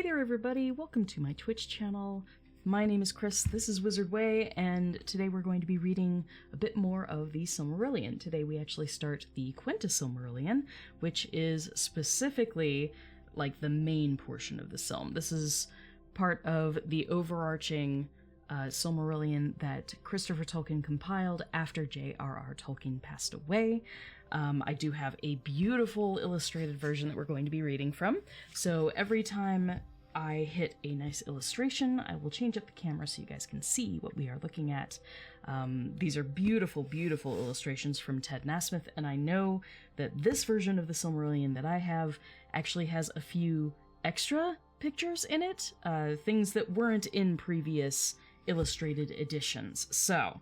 there everybody, welcome to my Twitch channel. My name is Kris, this is Wizard Way, and today we're going to be reading a bit more of the Silmarillion. Today we actually start the Silmarillion, which is specifically like the main portion of the Silm. This is part of the overarching Silmarillion that Christopher Tolkien compiled after J.R.R. Tolkien passed away. I do have a beautiful illustrated version that we're going to be reading from, so every time I hit a nice illustration, I will change up the camera so you guys can see what we are looking at. These are beautiful, beautiful illustrations from Ted Nasmith, and I know that this version of the Silmarillion that I have actually has a few extra pictures in it, things that weren't in previous illustrated editions. So,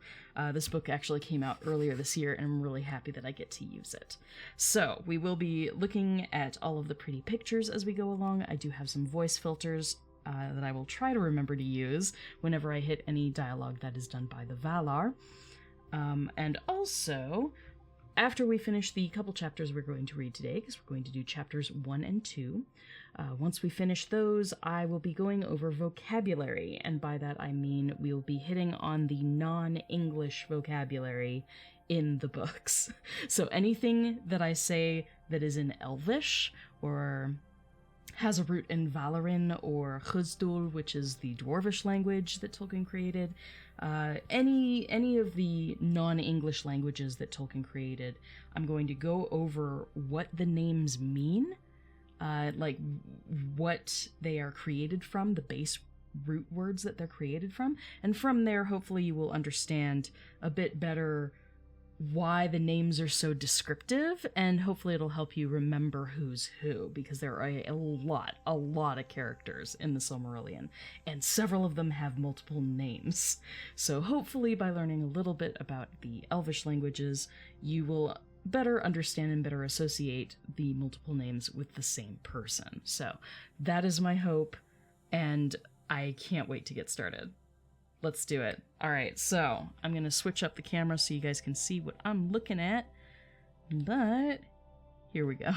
this book actually came out earlier this year, and I'm really happy that I get to use it. So, we will be looking at all of the pretty pictures as we go along. I do have some voice filters that I will try to remember to use whenever I hit any dialogue that is done by the Valar. And also, after we finish the couple chapters we're going to read today, because we're going to do chapters 1 and 2, once we finish those, I will be going over vocabulary, and by that I mean we'll be hitting on the non-English vocabulary in the books. So anything that I say that is in Elvish, or has a root in Valorin or Khuzdul, which is the Dwarvish language that Tolkien created, any of the non-English languages that Tolkien created, I'm going to go over what the names mean, like what they are created from, the base root words that they're created from, and from there hopefully you will understand a bit better why the names are so descriptive, and hopefully it'll help you remember who's who, because there are a lot of characters in the Silmarillion, and several of them have multiple names. So hopefully by learning a little bit about the Elvish languages, you will better understand and better associate the multiple names with the same person. So that is my hope, and I can't wait to get started. Let's do it. Alright, so I'm going to switch up the camera so you guys can see what I'm looking at, but here we go.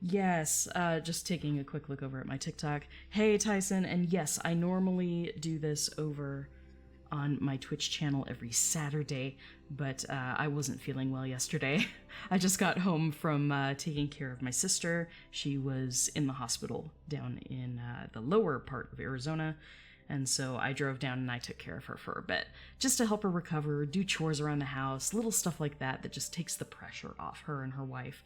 Yes, just taking a quick look over at my TikTok. Hey Tyson, and yes, I normally do this over on my Twitch channel every Saturday, but I wasn't feeling well yesterday. I just got home from taking care of my sister. She was in the hospital down in the lower part of Arizona, and so I drove down and I took care of her for a bit, just to help her recover, do chores around the house, little stuff like that that just takes the pressure off her and her wife.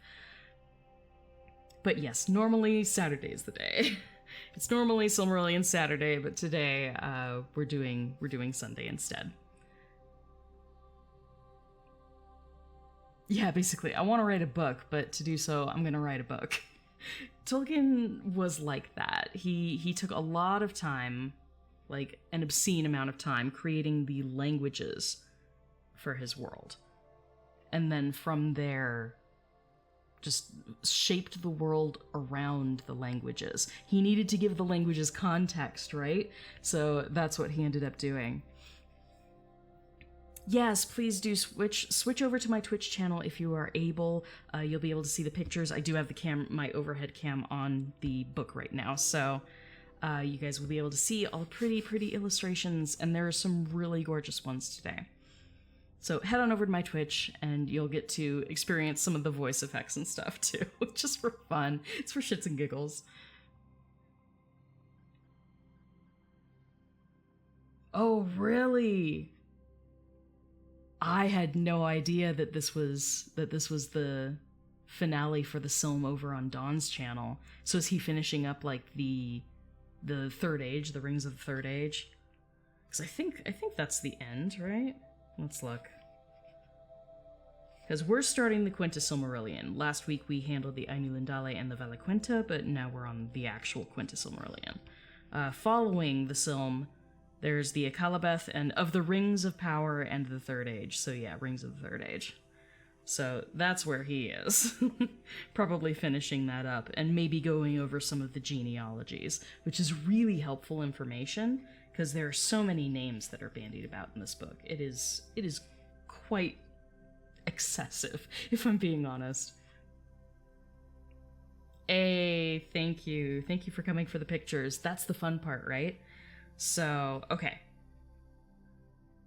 But yes, normally Saturday is the day. It's normally Silmarillion Saturday, but today we're doing Sunday instead. Yeah, basically, I want to write a book, but to do so, I'm going to write a book. Tolkien was like that. He took a lot of time, like an obscene amount of time, creating the languages for his world. And then from there, just shaped the world around the languages. He needed to give the languages context, right? So that's what he ended up doing. Yes, please do switch over to my Twitch channel if you are able. You'll be able to see the pictures. I do have the my overhead cam on the book right now, so you guys will be able to see all the pretty illustrations, and there are some really gorgeous ones today. So head on over to my Twitch, and you'll get to experience some of the voice effects and stuff, too, just for fun. It's for shits and giggles. Oh, really? I had no idea that this was the finale for the Silm over on Dawn's channel. So is he finishing up, like, the Third Age, the Rings of the Third Age? Because I think that's the end, right? Let's look. Because we're starting the Silmarillion. Last week we handled the Ainulindale and the Valaquenta, but now we're on the actual Silmarillion. Following the Silm, there's the Akalabeth and of the Rings of Power and the Third Age. So yeah, Rings of the Third Age. So that's where he is. Probably finishing that up, and maybe going over some of the genealogies, which is really helpful information, because there are so many names that are bandied about in this book. It is quite excessive, if I'm being honest. Hey, thank you. Thank you for coming for the pictures. That's the fun part, right? So, okay.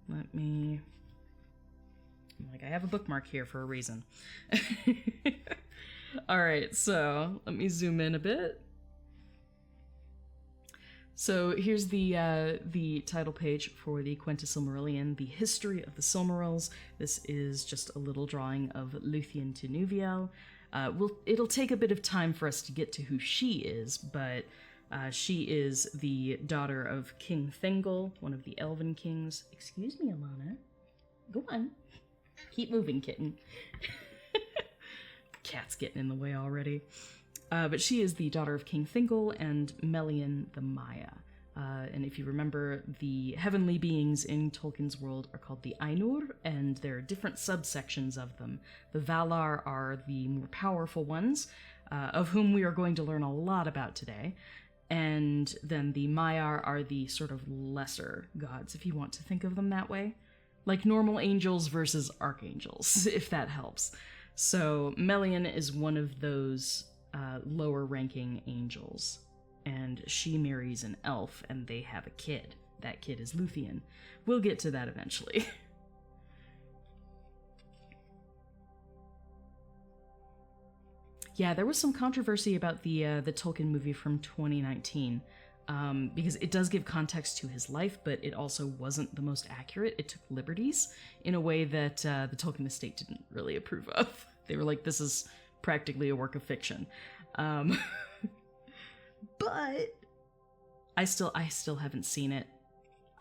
Let me... Like, I have a bookmark here for a reason. Alright, so let me zoom in a bit. So here's the title page for the Quenta Silmarillion, the history of the Silmarils. This is just a little drawing of Luthien to Nuviel. It'll take a bit of time for us to get to who she is, but she is the daughter of King Thengel, one of the Elven kings. Excuse me, Alana. Go on. Keep moving, kitten. Cat's getting in the way already. But she is the daughter of King Thingol and Melian the Maya. And if you remember, the heavenly beings in Tolkien's world are called the Ainur, and there are different subsections of them. The Valar are the more powerful ones, of whom we are going to learn a lot about today. And then the Maiar are the sort of lesser gods, if you want to think of them that way. Like normal angels versus archangels, if that helps. So Melian is one of those lower-ranking angels, and she marries an elf, and they have a kid. That kid is Luthien. We'll get to that eventually. Yeah, there was some controversy about the Tolkien movie from 2019, because it does give context to his life, but it also wasn't the most accurate. It took liberties in a way that the Tolkien estate didn't really approve of. They were like, this is practically a work of fiction. But I still haven't seen it.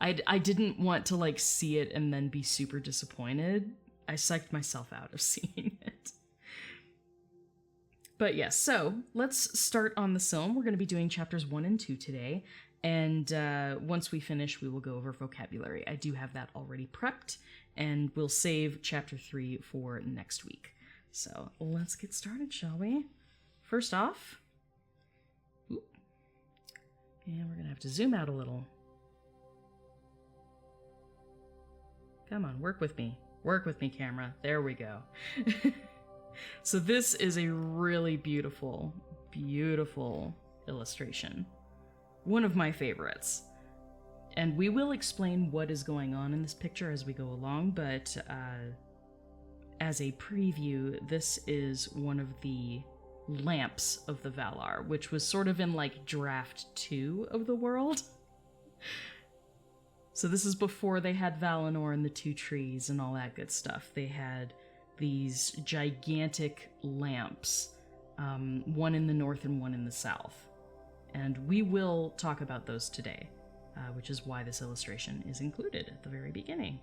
I didn't want to like see it and then be super disappointed. I psyched myself out of seeing it. But yes, so let's start on the Silm. We're going to be doing chapters 1 and 2 today, and once we finish, we will go over vocabulary. I do have that already prepped, and we'll save chapter 3 for next week. So let's get started, shall we? First off, and we're going to have to zoom out a little. Come on, work with me. Work with me, camera. There we go. So this is a really beautiful, beautiful illustration. One of my favorites. And we will explain what is going on in this picture as we go along, but as a preview, this is one of the lamps of the Valar, which was sort of in like draft 2 of the world. So this is before they had Valinor and the two trees and all that good stuff. They had these gigantic lamps, one in the north and one in the south. And we will talk about those today, which is why this illustration is included at the very beginning.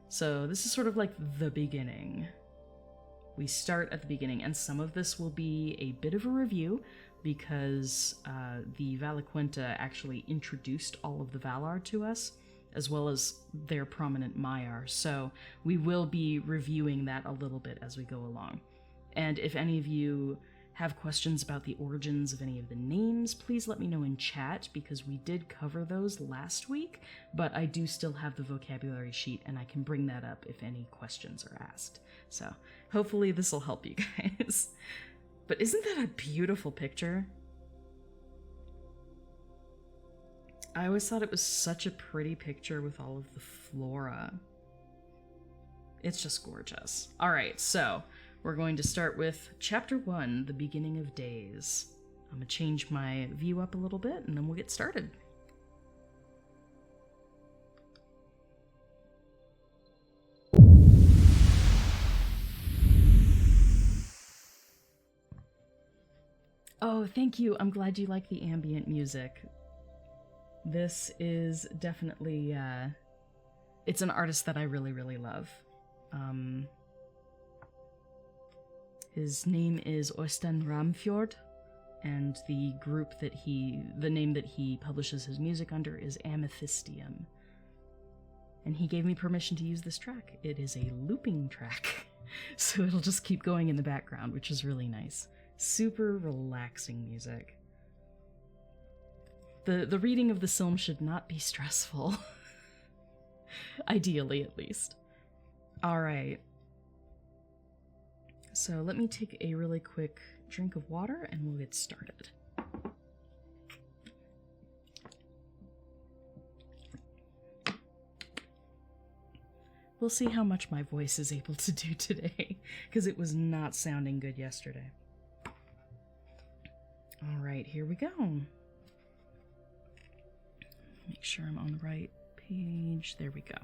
So this is sort of like the beginning. We start at the beginning, and some of this will be a bit of a review because the Valaquenta actually introduced all of the Valar to us, as well as their prominent Maiar, so we will be reviewing that a little bit as we go along. And if any of you have questions about the origins of any of the names, please let me know in chat, because we did cover those last week, but I do still have the vocabulary sheet, and I can bring that up if any questions are asked. So hopefully this will help you guys. But isn't that a beautiful picture? I always thought it was such a pretty picture with all of the flora. It's just gorgeous. Alright, so we're going to start with Chapter 1, The Beginning of Days. I'm going to change my view up a little bit, and then we'll get started. Oh, thank you. I'm glad you like the ambient music. This is definitely, it's an artist that I really, really love. His name is Øystein Ramfjord, and the name that he publishes his music under is Amethystium. And he gave me permission to use this track. It is a looping track, so it'll just keep going in the background, which is really nice. Super relaxing music. The reading of the Silm should not be stressful. Ideally, at least. Alright. So let me take a really quick drink of water and we'll get started. We'll see how much my voice is able to do today, because it was not sounding good yesterday. Alright, here we go. Make sure I'm on the right page. There we go.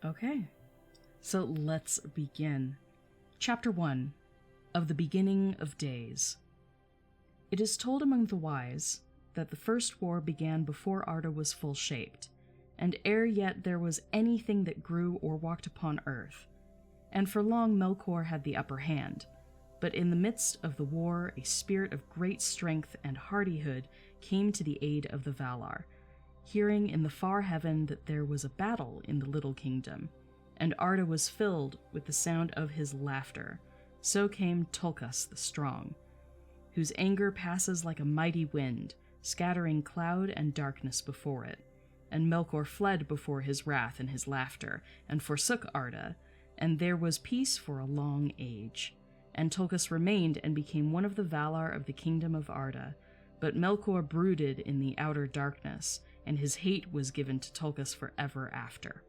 Okay, so let's begin. Chapter 1 of the Beginning of Days. It is told among the wise that the first war began before Arda was full-shaped, and ere yet there was anything that grew or walked upon earth. And for long Melkor had the upper hand, but in the midst of the war a spirit of great strength and hardihood came to the aid of the Valar, hearing in the far heaven that there was a battle in the little kingdom, and Arda was filled with the sound of his laughter. So came Tulkas the Strong, whose anger passes like a mighty wind, scattering cloud and darkness before it. And Melkor fled before his wrath and his laughter, and forsook Arda, and there was peace for a long age. And Tulkas remained and became one of the Valar of the kingdom of Arda, but Melkor brooded in the outer darkness, and his hate was given to Tulkas forever after.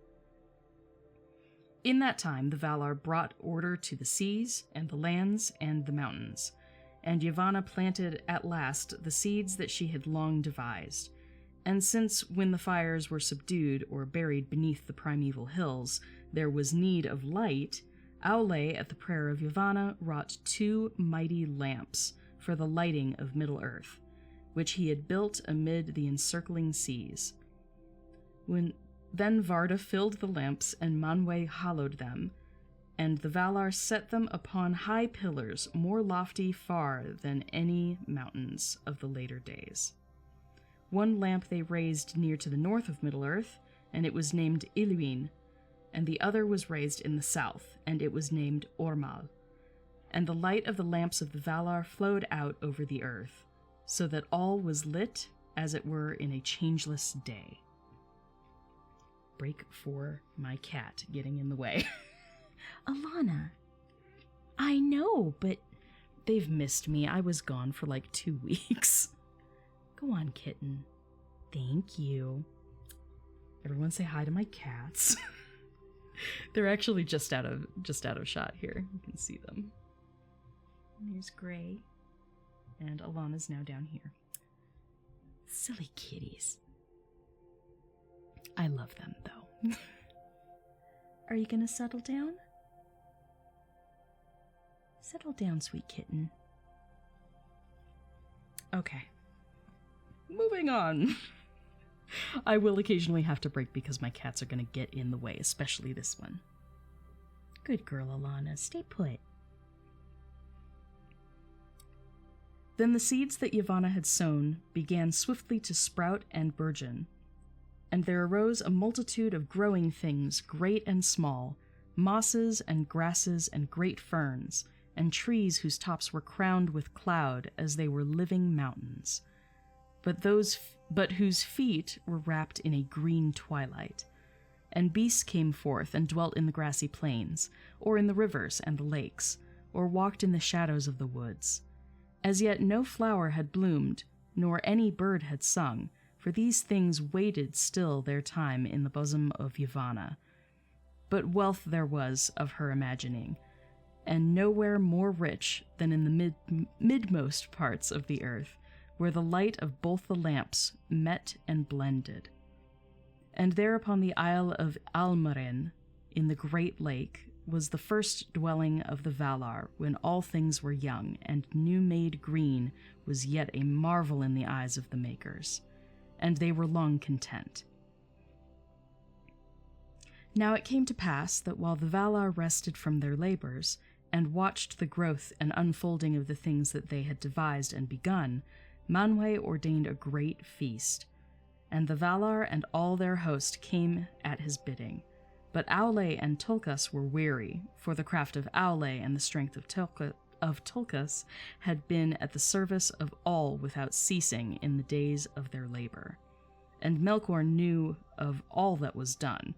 In that time the Valar brought order to the seas, and the lands, and the mountains, and Yavanna planted at last the seeds that she had long devised. And since when the fires were subdued or buried beneath the primeval hills, there was need of light, Aule, at the prayer of Yavanna, wrought 2 mighty lamps for the lighting of Middle-earth, which he had built amid the encircling seas. Then Varda filled the lamps, and Manwë hollowed them, and the Valar set them upon high pillars more lofty far than any mountains of the later days. One lamp they raised near to the north of Middle-earth, and it was named Illuin, and the other was raised in the south, and it was named Ormal. And the light of the lamps of the Valar flowed out over the earth, so that all was lit as it were in a changeless day. Break for my cat getting in the way. Alana, I know, but they've missed me. I was gone for like 2 weeks. Go on, kitten. Thank you. Everyone say hi to my cats. They're actually just out of shot here. You can see them. And here's Gray. And Alana's now down here. Silly kitties. I love them, though. Are you gonna settle down? Settle down, sweet kitten. Okay. Moving on. I will occasionally have to break because my cats are going to get in the way, especially this one. Good girl, Alana. Stay put. Then the seeds that Yavanna had sown began swiftly to sprout and burgeon, and there arose a multitude of growing things, great and small, mosses and grasses and great ferns, and trees whose tops were crowned with cloud as they were living mountains. But whose feet were wrapped in a green twilight. And beasts came forth and dwelt in the grassy plains, or in the rivers and the lakes, or walked in the shadows of the woods. As yet no flower had bloomed, nor any bird had sung, for these things waited still their time in the bosom of Yavanna. But wealth there was of her imagining, and nowhere more rich than in the midmost parts of the earth, where the light of both the lamps met and blended. And there upon the isle of Almaren, in the great lake, was the first dwelling of the Valar, when all things were young, and new-made green was yet a marvel in the eyes of the makers, and they were long content. Now it came to pass that while the Valar rested from their labors, and watched the growth and unfolding of the things that they had devised and begun, Manwë ordained a great feast, and the Valar and all their host came at his bidding. But Aule and Tulkas were weary, for the craft of Aule and the strength of Tulkas had been at the service of all without ceasing in the days of their labor. And Melkor knew of all that was done,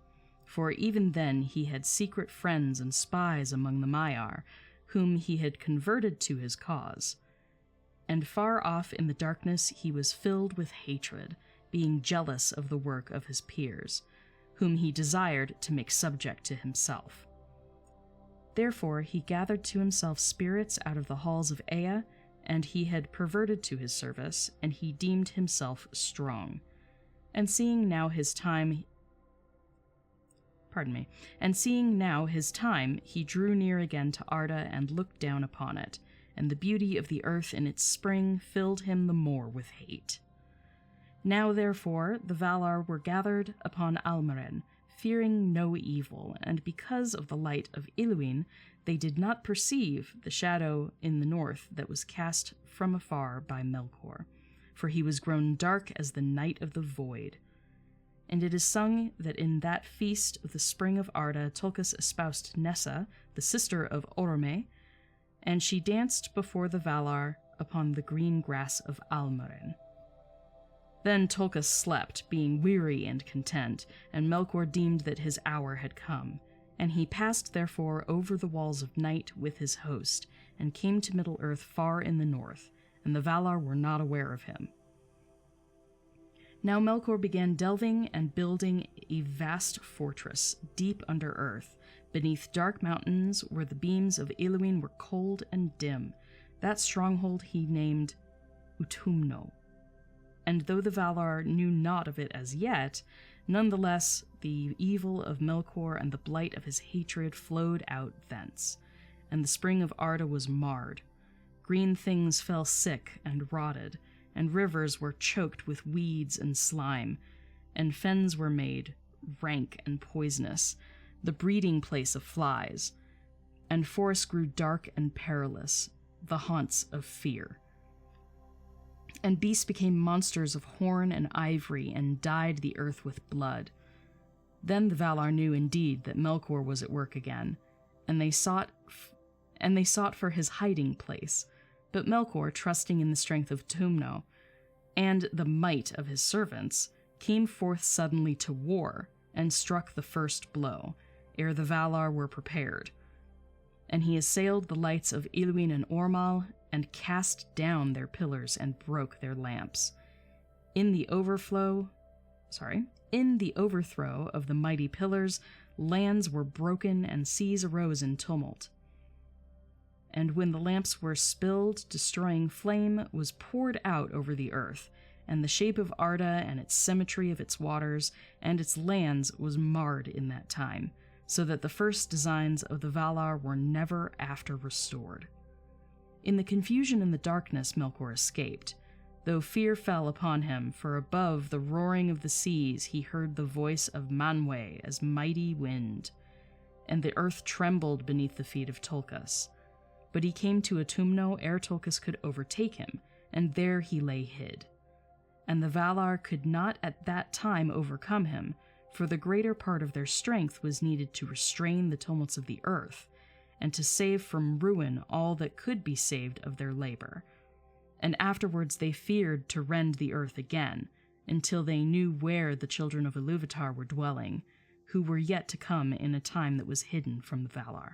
for even then he had secret friends and spies among the Maiar, whom he had converted to his cause. And far off in the darkness he was filled with hatred, being jealous of the work of his peers, whom he desired to make subject to himself. Therefore he gathered to himself spirits out of the halls of Ea, and he had perverted to his service, and he deemed himself strong. And seeing now his time, he drew near again to Arda and looked down upon it, and the beauty of the earth in its spring filled him the more with hate. Now therefore the Valar were gathered upon Almaren, fearing no evil, and because of the light of Iluin, they did not perceive the shadow in the north that was cast from afar by Melkor, for he was grown dark as the night of the void. And it is sung that in that feast of the spring of Arda, Tulkas espoused Nessa, the sister of Orome, and she danced before the Valar upon the green grass of Almaren. Then Tulkas slept, being weary and content, and Melkor deemed that his hour had come. And he passed therefore over the walls of night with his host, and came to Middle-earth far in the north, and the Valar were not aware of him. Now Melkor began delving and building a vast fortress, deep under earth, beneath dark mountains where the beams of Iluin were cold and dim. That stronghold he named Utumno. And though the Valar knew naught of it as yet, nonetheless the evil of Melkor and the blight of his hatred flowed out thence, and the spring of Arda was marred. Green things fell sick and rotted, and rivers were choked with weeds and slime, and fens were made rank and poisonous, the breeding place of flies, and forests grew dark and perilous, the haunts of fear. And beasts became monsters of horn and ivory, and dyed the earth with blood. Then the Valar knew indeed that Melkor was at work again, and they sought for his hiding place. But Melkor, trusting in the strength of Tumno and the might of his servants, came forth suddenly to war, and struck the first blow, ere the Valar were prepared. And he assailed the lights of Iluin and Ormal, and cast down their pillars and broke their lamps. In the overthrow of the mighty pillars, lands were broken and seas arose in tumult. And when the lamps were spilled, destroying flame was poured out over the earth, and the shape of Arda and its symmetry of its waters and its lands was marred in that time, so that the first designs of the Valar were never after restored. In the confusion and the darkness Melkor escaped, though fear fell upon him, for above the roaring of the seas he heard the voice of Manwë as mighty wind, and the earth trembled beneath the feet of Tulkas. But he came to Utumno ere Tulkas could overtake him, and there he lay hid. And the Valar could not at that time overcome him, for the greater part of their strength was needed to restrain the tumults of the earth, and to save from ruin all that could be saved of their labor. And afterwards they feared to rend the earth again, until they knew where the children of Ilúvatar were dwelling, who were yet to come in a time that was hidden from the Valar.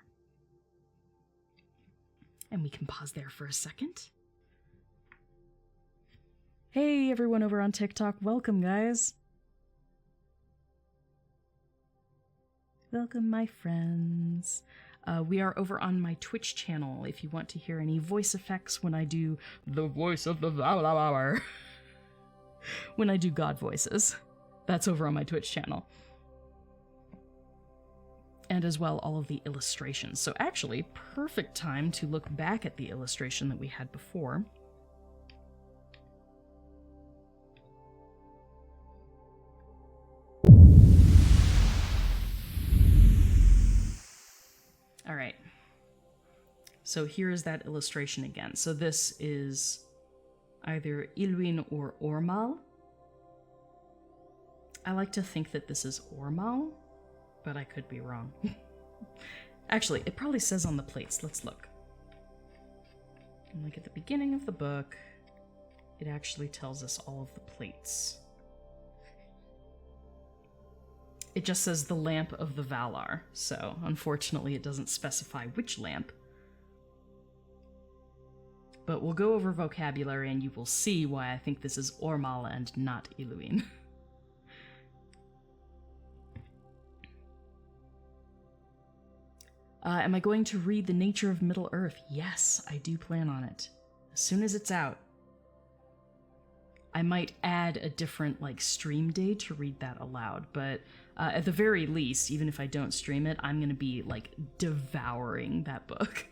And we can pause there for a second. Hey everyone over on TikTok, welcome guys! Welcome my friends. We are over on my Twitch channel if you want to hear any voice effects when I do the voice of the Valar. When I do God voices. That's over on my Twitch channel. And as well, all of the illustrations. So actually, perfect time to look back at the illustration that we had before. All right, so here is that illustration again. So this is either Iluin or Ormal. I like to think that this is Ormal, but I could be wrong. Actually, it probably says on the plates. Let's look. And like at the beginning of the book, it actually tells us all of the plates. It just says the lamp of the Valar, so unfortunately it doesn't specify which lamp. But we'll go over vocabulary and you will see why I think this is Ormal and not Iluin. Am I going to read The Nature of Middle-earth? Yes, I do plan on it. As soon as it's out. I might add a different, stream day to read that aloud, but at the very least, even if I don't stream it, I'm gonna be, devouring that book.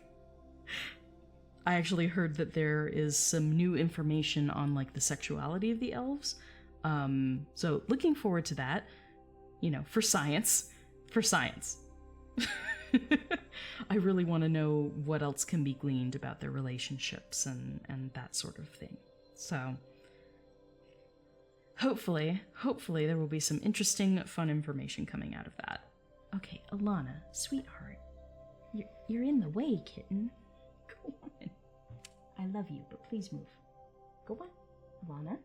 I actually heard that there is some new information on, the sexuality of the elves. So looking forward to that, for science. For science. I really want to know what else can be gleaned about their relationships and that sort of thing. So, hopefully there will be some interesting, fun information coming out of that. Okay, Alana, sweetheart. You're in the way, kitten. Go on. I love you, but please move. Go on, Alana.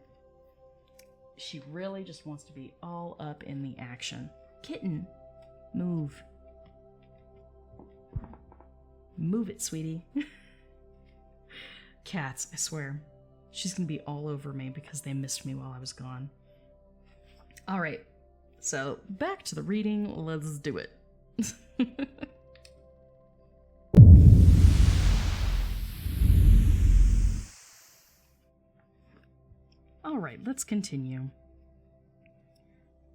She really just wants to be all up in the action. Kitten, move. Move it, sweetie. Cats, I swear. She's gonna be all over me because they missed me while I was gone. Alright, so back to the reading. Let's do it. Alright, let's continue.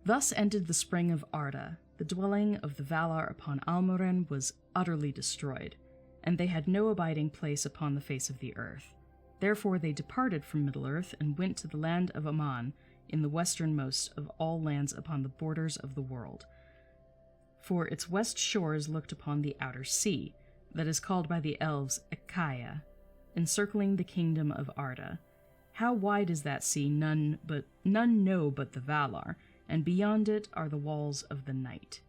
Thus ended the spring of Arda. The dwelling of the Valar upon Almoren was utterly destroyed, and they had no abiding place upon the face of the earth. Therefore they departed from Middle-earth and went to the land of Aman, in the westernmost of all lands upon the borders of the world. For its west shores looked upon the outer sea, that is called by the elves Ekaya, encircling the kingdom of Arda. How wide is that sea, none know but the Valar, and beyond it are the walls of the night.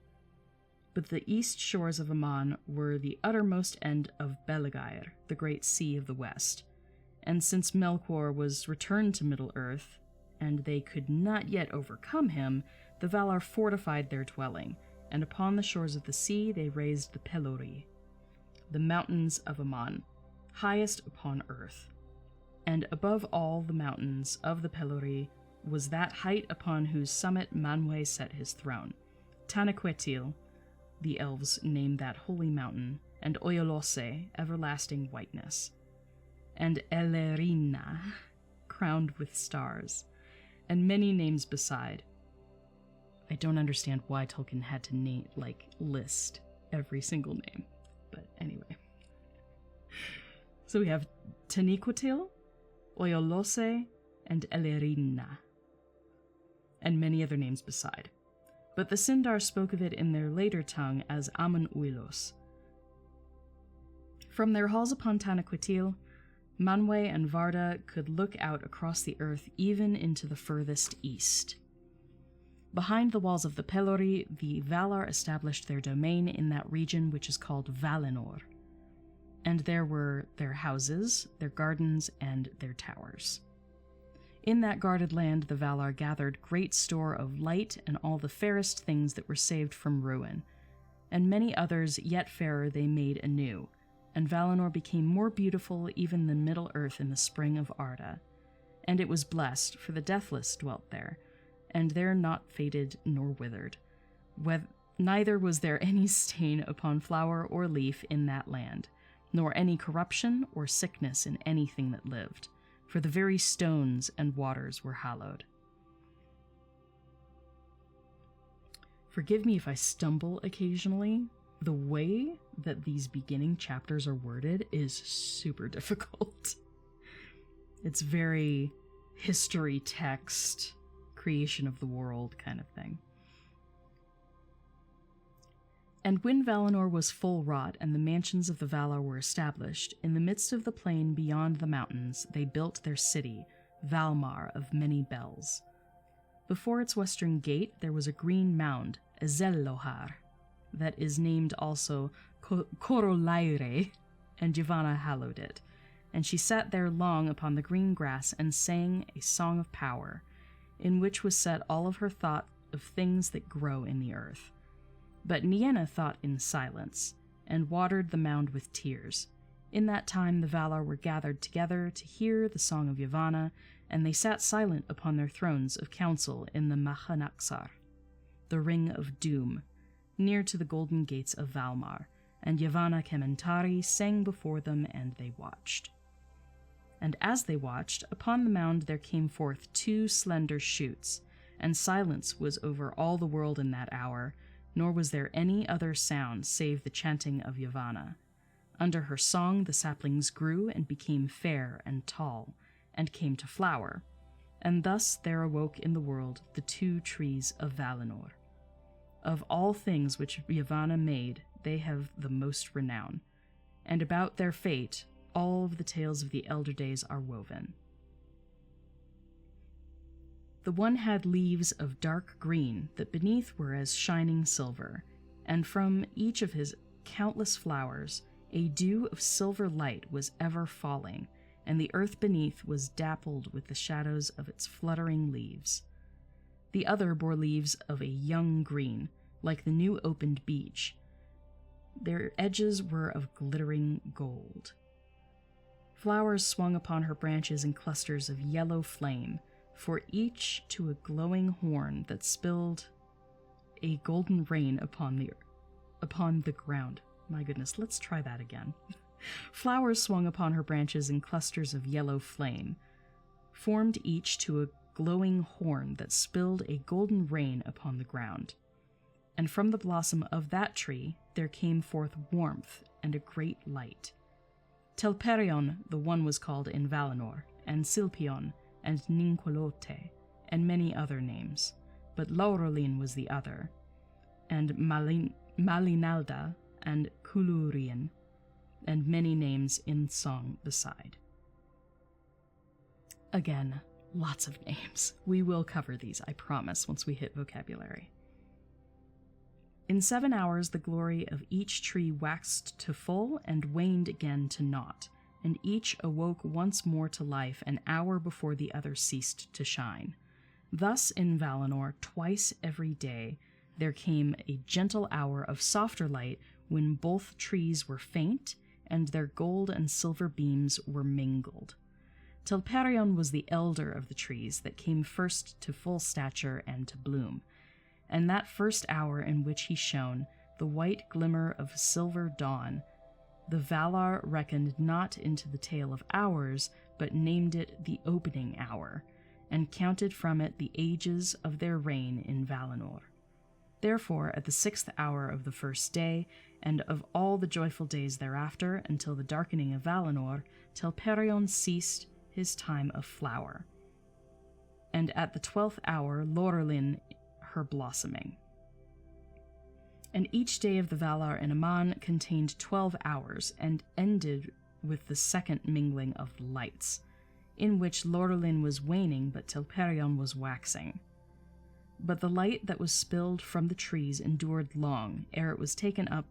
But the east shores of Aman were the uttermost end of Belegaer, the great sea of the west. And since Melkor was returned to Middle-earth, and they could not yet overcome him, the Valar fortified their dwelling, and upon the shores of the sea they raised the Pelori, the mountains of Aman, highest upon earth. And above all the mountains of the Pelori was that height upon whose summit Manwë set his throne. Tanaquetil, the elves named that holy mountain, and Oyolose, everlasting whiteness. And Elerina, crowned with stars, and many names beside. I don't understand why Tolkien had to list every single name, but anyway. So we have Taniquetil, Oyolose, and Elerina, and many other names beside. But the Sindar spoke of it in their later tongue as Aman Uilos. From their halls upon Tanaquetil, Manwë and Varda could look out across the earth even into the furthest east. Behind the walls of the Pelori, the Valar established their domain in that region which is called Valinor, and there were their houses, their gardens, and their towers. In that guarded land the Valar gathered great store of light and all the fairest things that were saved from ruin, and many others yet fairer they made anew, and Valinor became more beautiful even than Middle-earth in the spring of Arda. And it was blessed, for the deathless dwelt there, and there not faded nor withered. Neither was there any stain upon flower or leaf in that land, nor any corruption or sickness in anything that lived, for the very stones and waters were hallowed. Forgive me if I stumble occasionally. The way that these beginning chapters are worded is super difficult. It's very history text, creation of the world kind of thing. And when Valinor was full wrought, and the mansions of the Valar were established, in the midst of the plain beyond the mountains they built their city, Valmar of many bells. Before its western gate there was a green mound, a Zelohar, that is named also Corolaire, and Yavanna hallowed it. And she sat there long upon the green grass and sang a song of power, in which was set all of her thought of things that grow in the earth. But Nienna thought in silence, and watered the mound with tears. In that time the Valar were gathered together to hear the song of Yavanna, and they sat silent upon their thrones of council in the Mahanaxar, the Ring of Doom, near to the golden gates of Valmar, and Yavanna Kementari sang before them, and they watched. And as they watched, upon the mound there came forth 2 slender shoots, and silence was over all the world in that hour, nor was there any other sound save the chanting of Yavanna. Under her song the saplings grew and became fair and tall, and came to flower, and thus there awoke in the world the 2 trees of Valinor. Of all things which Yavanna made, they have the most renown, and about their fate all of the tales of the elder days are woven. The one had leaves of dark green that beneath were as shining silver, and from each of his countless flowers a dew of silver light was ever falling, and the earth beneath was dappled with the shadows of its fluttering leaves. The other bore leaves of a young green, like the new opened beech. Their edges were of glittering gold. Flowers swung upon her branches in clusters of yellow flame, for each to a glowing horn that spilled a golden rain upon the ground. My goodness, let's try that again. Flowers swung upon her branches in clusters of yellow flame, formed each to a glowing horn that spilled a golden rain upon the ground. And from the blossom of that tree there came forth warmth and a great light. Telperion the one was called in Valinor, and Silpion, and Ninquolote, and many other names, but Laurelin was the other, and Malinalda, and Kulurian, and many names in song beside. Again, lots of names. We will cover these, I promise, once we hit vocabulary. In 7 hours the glory of each tree waxed to full and waned again to naught, and each awoke once more to life an hour before the other ceased to shine. Thus in Valinor, twice every day, there came a gentle hour of softer light when both trees were faint, and their gold and silver beams were mingled. Telperion was the elder of the trees that came first to full stature and to bloom, and that first hour in which he shone, the white glimmer of silver dawn, the Valar reckoned not into the tale of hours, but named it the opening hour, and counted from it the ages of their reign in Valinor. Therefore, at the 6th hour of the first day, and of all the joyful days thereafter, until the darkening of Valinor, Telperion ceased his time of flower. And at the 12th hour, Laurelin her blossoming. And each day of the Valar in Aman contained 12 hours, and ended with the second mingling of lights, in which Laurelin was waning, but Telperion was waxing. But the light that was spilled from the trees endured long, ere it was taken up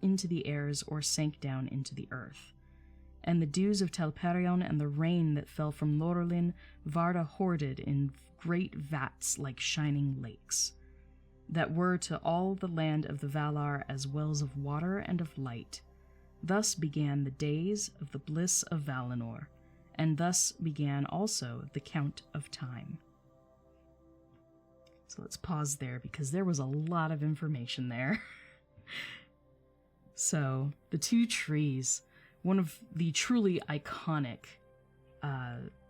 into the airs or sank down into the earth. And the dews of Telperion and the rain that fell from Laurelin Varda hoarded in great vats like shining lakes, that were to all the land of the Valar as wells of water and of light. Thus began the days of the bliss of Valinor, and thus began also the count of time. So let's pause there, because there was a lot of information there. So, the 2 trees, one of the truly iconic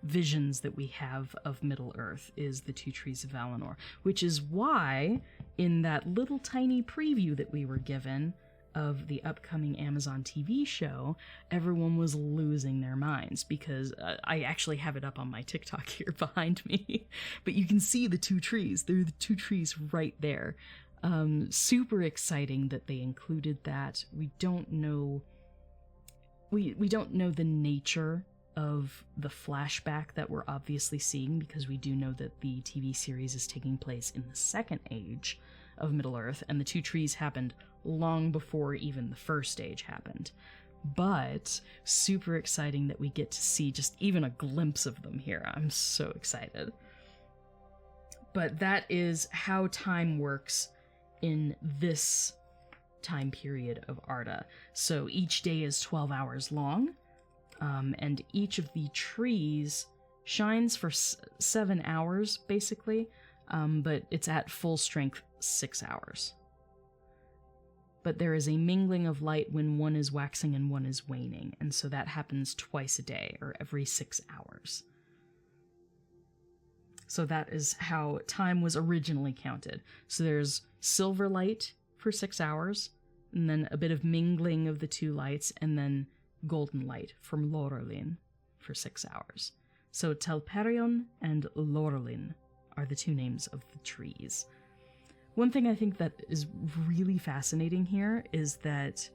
visions that we have of Middle-earth is the 2 trees of Valinor, which is why, in that little tiny preview that we were given of the upcoming Amazon TV show, everyone was losing their minds, because I actually have it up on my TikTok here behind me, but you can see the 2 trees. They're the 2 trees right there. Super exciting that they included that. We don't know the nature of the flashback that we're obviously seeing, because we do know that the TV series is taking place in the Second Age of Middle-earth, and the 2 trees happened long before even the First Age happened. But super exciting that we get to see just even a glimpse of them here. I'm so excited. But that is how time works in this time period of Arda. So each day is 12 hours long, and each of the trees shines for 7 hours, basically, but it's at full strength 6 hours. But there is a mingling of light when one is waxing and one is waning, and so that happens twice a day, or every 6 hours. So that is how time was originally counted. So there's silver light for 6 hours, and then a bit of mingling of the two lights, and then golden light from Lorelin for 6 hours. So Telperion and Lorelin are the two names of the trees. One thing I think that is really fascinating here is that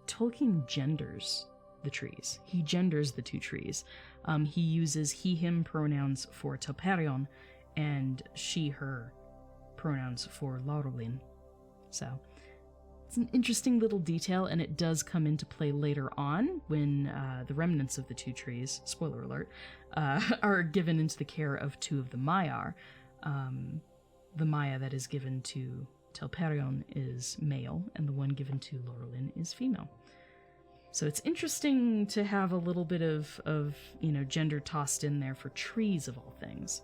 Tolkien genders the trees. He genders the two trees. He uses he/him pronouns for Telperion and she/her pronouns for Lorelin. So it's an interesting little detail, and it does come into play later on when the remnants of the two trees, spoiler alert, are given into the care of two of the Maiar. The Maya that is given to Telperion is male, and the one given to Lorelin is female. So it's interesting to have a little bit of gender tossed in there for trees of all things.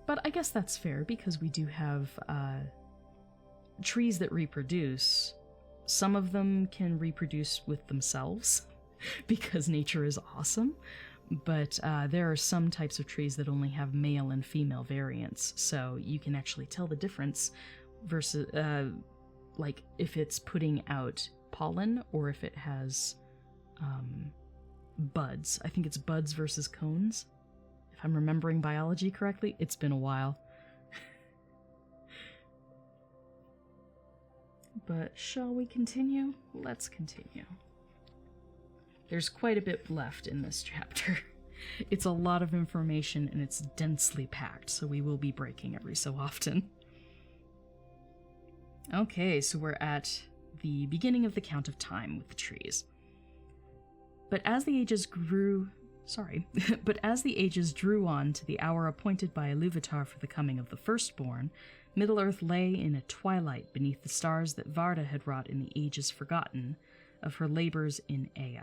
But I guess that's fair, because we do have trees that reproduce. Some of them can reproduce with themselves, because nature is awesome. But there are some types of trees that only have male and female variants, so you can actually tell the difference versus, like, if it's putting out pollen or if it has buds. I think it's buds versus cones, if I'm remembering biology correctly. It's been a while. But shall we continue? Let's continue. There's quite a bit left in this chapter. It's a lot of information, and it's densely packed, so we will be breaking every so often. Okay, so we're at the beginning of the count of time with the trees. But as the ages drew on to the hour appointed by Ilúvatar for the coming of the firstborn, Middle-earth lay in a twilight beneath the stars that Varda had wrought in the ages forgotten of her labors in Ea.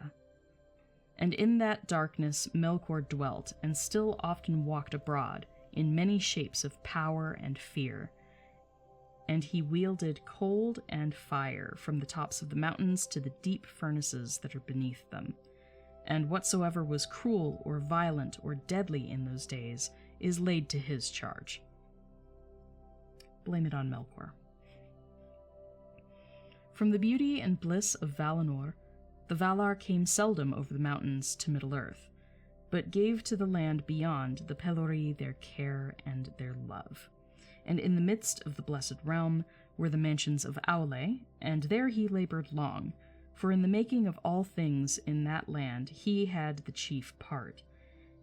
And in that darkness Melkor dwelt, and still often walked abroad, in many shapes of power and fear. And he wielded cold and fire from the tops of the mountains to the deep furnaces that are beneath them. And whatsoever was cruel or violent or deadly in those days is laid to his charge. Blame it on Melkor. From the beauty and bliss of Valinor, the Valar came seldom over the mountains to Middle-earth, but gave to the land beyond the Pelori their care and their love. And in the midst of the blessed realm were the mansions of Aule, and there he labored long, for in the making of all things in that land he had the chief part,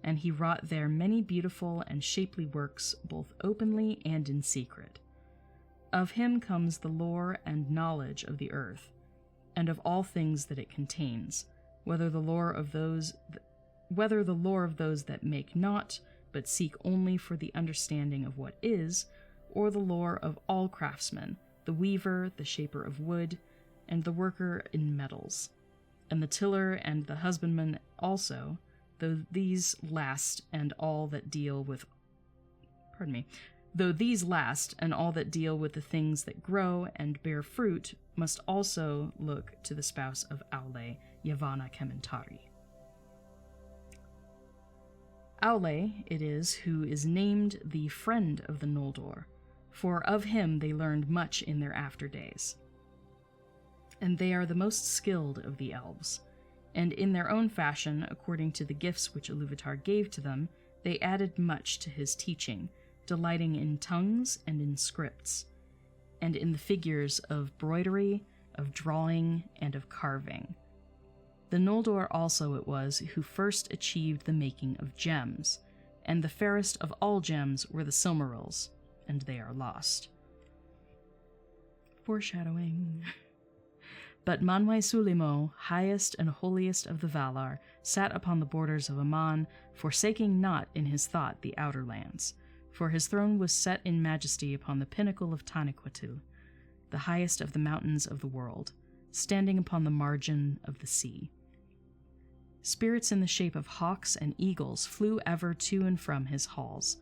and he wrought there many beautiful and shapely works, both openly and in secret. Of him comes the lore and knowledge of the earth, and of all things that it contains, whether the lore of those that make not, but seek only for the understanding of what is, or the lore of all craftsmen, the weaver, the shaper of wood, and the worker in metals, and the tiller and the husbandman also, though these last and all that deal with the things that grow and bear fruit must also look to the spouse of Aule, Yavanna Kementari. Aule it is who is named the friend of the Noldor, for of him they learned much in their after days. And they are the most skilled of the elves, and in their own fashion, according to the gifts which Ilúvatar gave to them, they added much to his teaching, delighting in tongues and in scripts, and in the figures of broidery, of drawing, and of carving. The Noldor also it was who first achieved the making of gems, and the fairest of all gems were the Silmarils, and they are lost. Foreshadowing. But Manwe Sulimo, highest and holiest of the Valar, sat upon the borders of Aman, forsaking not in his thought the outer lands. For his throne was set in majesty upon the pinnacle of Taniquetil, the highest of the mountains of the world, standing upon the margin of the sea. Spirits in the shape of hawks and eagles flew ever to and from his halls,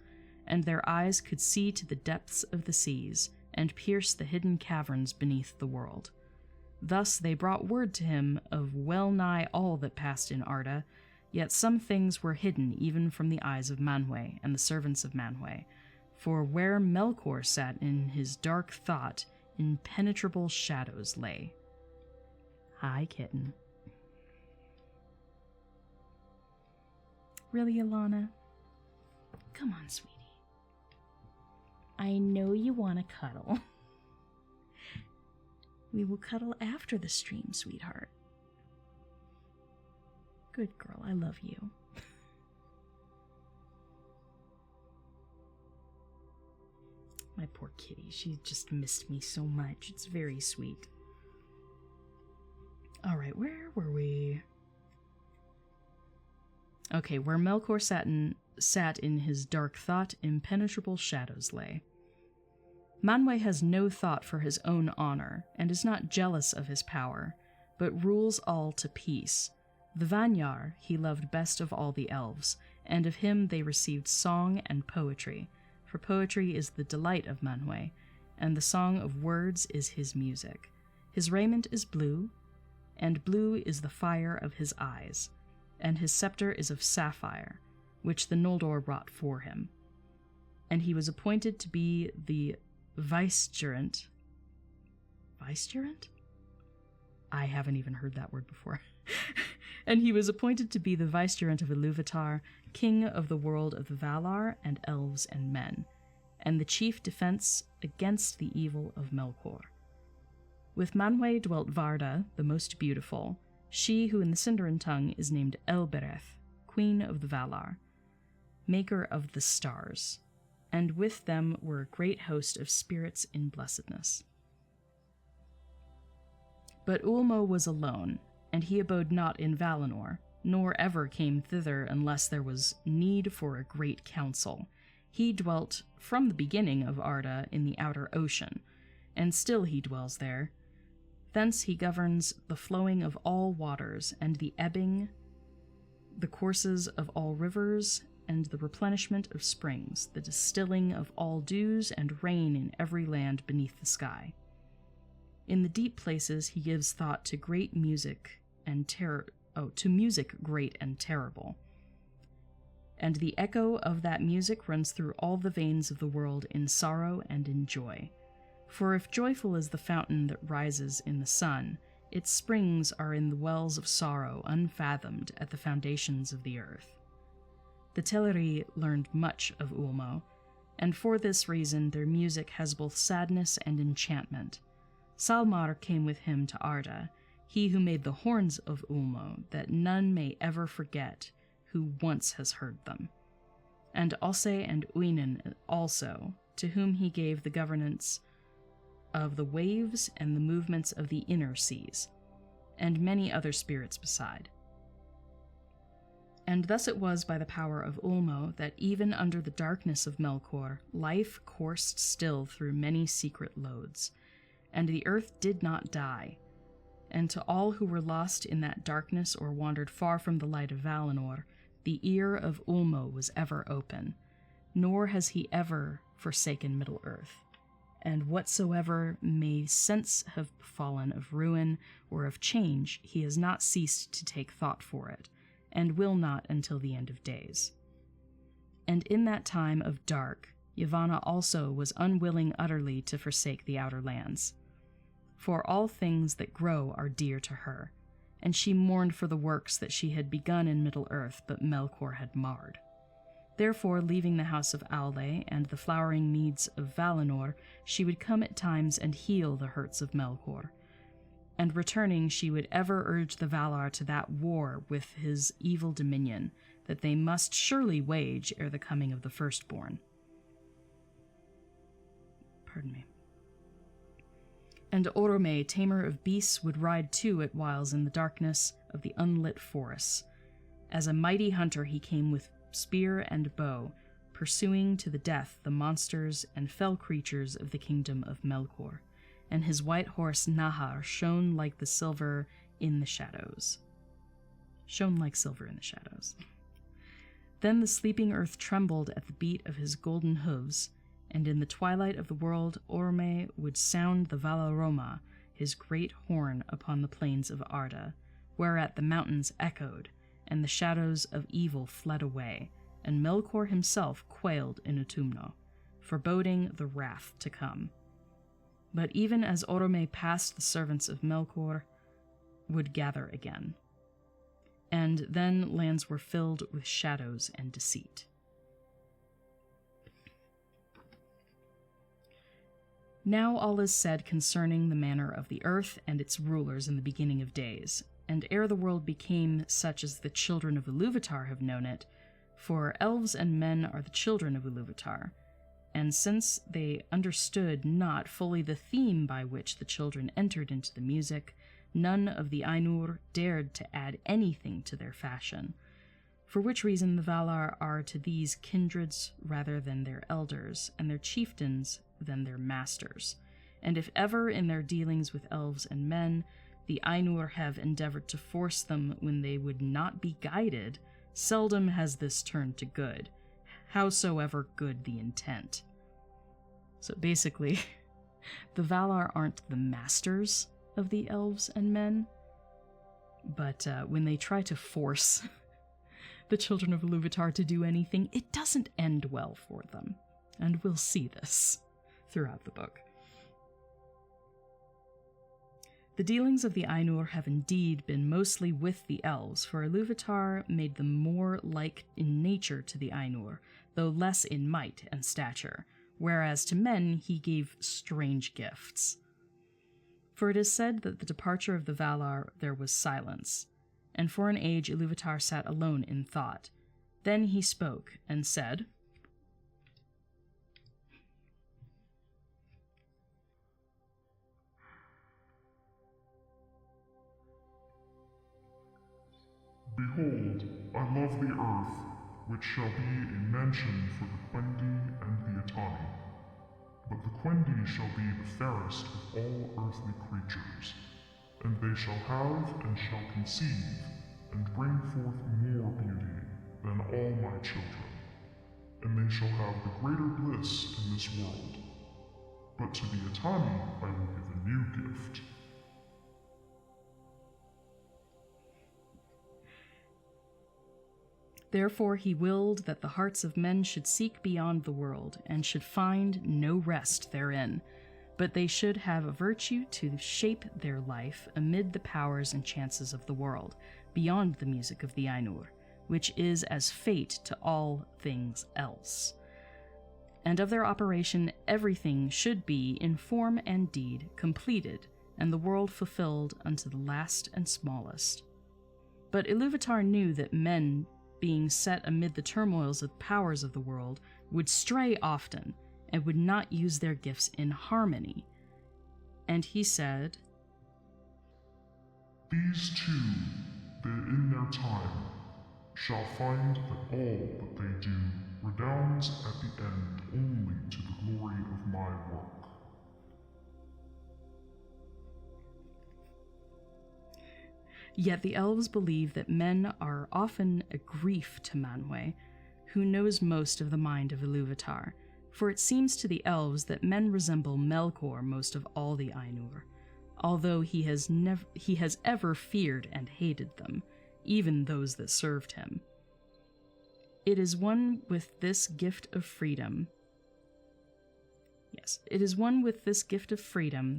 and their eyes could see to the depths of the seas, and pierce the hidden caverns beneath the world. Thus they brought word to him of well-nigh all that passed in Arda, yet some things were hidden even from the eyes of Manwe and the servants of Manwe, for where Melkor sat in his dark thought, impenetrable shadows lay. Hi, kitten. Really, Alana? Come on, sweetie. I know you want to cuddle. We will cuddle after the stream, sweetheart. Good girl, I love you. My poor kitty, she just missed me so much. It's very sweet. Alright, where were we? Okay, where Melkor sat in his dark thought, impenetrable shadows lay. Manwe has no thought for his own honor, and is not jealous of his power, but rules all to peace. The Vanyar he loved best of all the elves, and of him they received song and poetry, for poetry is the delight of Manwe, and the song of words is his music. His raiment is blue, and blue is the fire of his eyes, and his scepter is of sapphire, which the Noldor wrought for him. And he was appointed to be the vicegerent. Vicegerent? I haven't even heard that word before. And he was appointed to be the vicegerent of Iluvatar, king of the world of the Valar and elves and men, and the chief defense against the evil of Melkor. With Manwe dwelt Varda, the most beautiful, she who in the Sindarin tongue is named Elbereth, queen of the Valar, maker of the stars, and with them were a great host of spirits in blessedness. But Ulmo was alone, and he abode not in Valinor, nor ever came thither unless there was need for a great council. He dwelt from the beginning of Arda in the outer ocean, and still he dwells there. Thence he governs the flowing of all waters, and the ebbing, the courses of all rivers, and the replenishment of springs, the distilling of all dews and rain in every land beneath the sky. In the deep places he gives thought to great music and to music great and terrible. And the echo of that music runs through all the veins of the world in sorrow and in joy. For if joyful is the fountain that rises in the sun, its springs are in the wells of sorrow unfathomed at the foundations of the earth. The Teleri learned much of Ulmo, and for this reason their music has both sadness and enchantment. Salmar came with him to Arda, he who made the horns of Ulmo, that none may ever forget who once has heard them. And Alse and Uinen also, to whom he gave the governance of the waves and the movements of the inner seas, and many other spirits beside. And thus it was by the power of Ulmo that even under the darkness of Melkor, life coursed still through many secret lodes, and the earth did not die. And to all who were lost in that darkness or wandered far from the light of Valinor, the ear of Ulmo was ever open, nor has he ever forsaken Middle-earth. And whatsoever may since have befallen of ruin or of change, he has not ceased to take thought for it, and will not until the end of days. And in that time of dark, Yavanna also was unwilling utterly to forsake the outer lands. For all things that grow are dear to her, and she mourned for the works that she had begun in Middle-earth, but Melkor had marred. Therefore, leaving the house of Aule and the flowering meads of Valinor, she would come at times and heal the hurts of Melkor. And returning, she would ever urge the Valar to that war with his evil dominion, that they must surely wage ere the coming of the firstborn. Pardon me. And Orome, tamer of beasts, would ride too at whiles in the darkness of the unlit forests. As a mighty hunter he came with spear and bow, pursuing to the death the monsters and fell creatures of the kingdom of Melkor, and his white horse Nahar shone like the silver in the shadows. Shone like silver in the shadows. Then the sleeping earth trembled at the beat of his golden hooves, and in the twilight of the world Orome would sound the Valaroma, his great horn upon the plains of Arda, whereat the mountains echoed, and the shadows of evil fled away, and Melkor himself quailed in Utumno, foreboding the wrath to come. But even as Orome passed, the servants of Melkor would gather again. And then lands were filled with shadows and deceit. Now all is said concerning the manner of the earth and its rulers in the beginning of days, and ere the world became such as the children of Iluvatar have known it, for elves and men are the children of Iluvatar, and since they understood not fully the theme by which the children entered into the music, none of the Ainur dared to add anything to their fashion, for which reason the Valar are to these kindreds rather than their elders, and their chieftains than their masters. And if ever in their dealings with elves and men the Ainur have endeavored to force them when they would not be guided, seldom has this turned to good, howsoever good the intent. So basically, the Valar aren't the masters of the elves and men, but when they try to force the children of Iluvatar to do anything, it doesn't end well for them, and we'll see this throughout the book. The dealings of the Ainur have indeed been mostly with the elves, for Iluvatar made them more like in nature to the Ainur, though less in might and stature, whereas to men he gave strange gifts. For it is said that the departure of the Valar there was silence, and for an age Iluvatar sat alone in thought. Then he spoke and said, Behold, I love the earth, which shall be a mansion for the Quendi and the Atani. But the Quendi shall be the fairest of all earthly creatures, and they shall have and shall conceive, and bring forth more beauty than all my children, and they shall have the greater bliss in this world. But to the Atani I will give a new gift. Therefore he willed that the hearts of men should seek beyond the world, and should find no rest therein, but they should have a virtue to shape their life amid the powers and chances of the world, beyond the music of the Ainur, which is as fate to all things else. And of their operation everything should be, in form and deed, completed, and the world fulfilled unto the last and smallest. But Iluvatar knew that men, being set amid the turmoils of powers of the world, would stray often, and would not use their gifts in harmony. And he said, These two, that in their time, shall find that all that they do redounds at the end only to the glory of my work. Yet the elves believe that men are often a grief to Manwë, who knows most of the mind of Iluvatar, for it seems to the elves that men resemble Melkor most of all the Ainur, although he has ever feared and hated them, even those that served him. It is one with this gift of freedom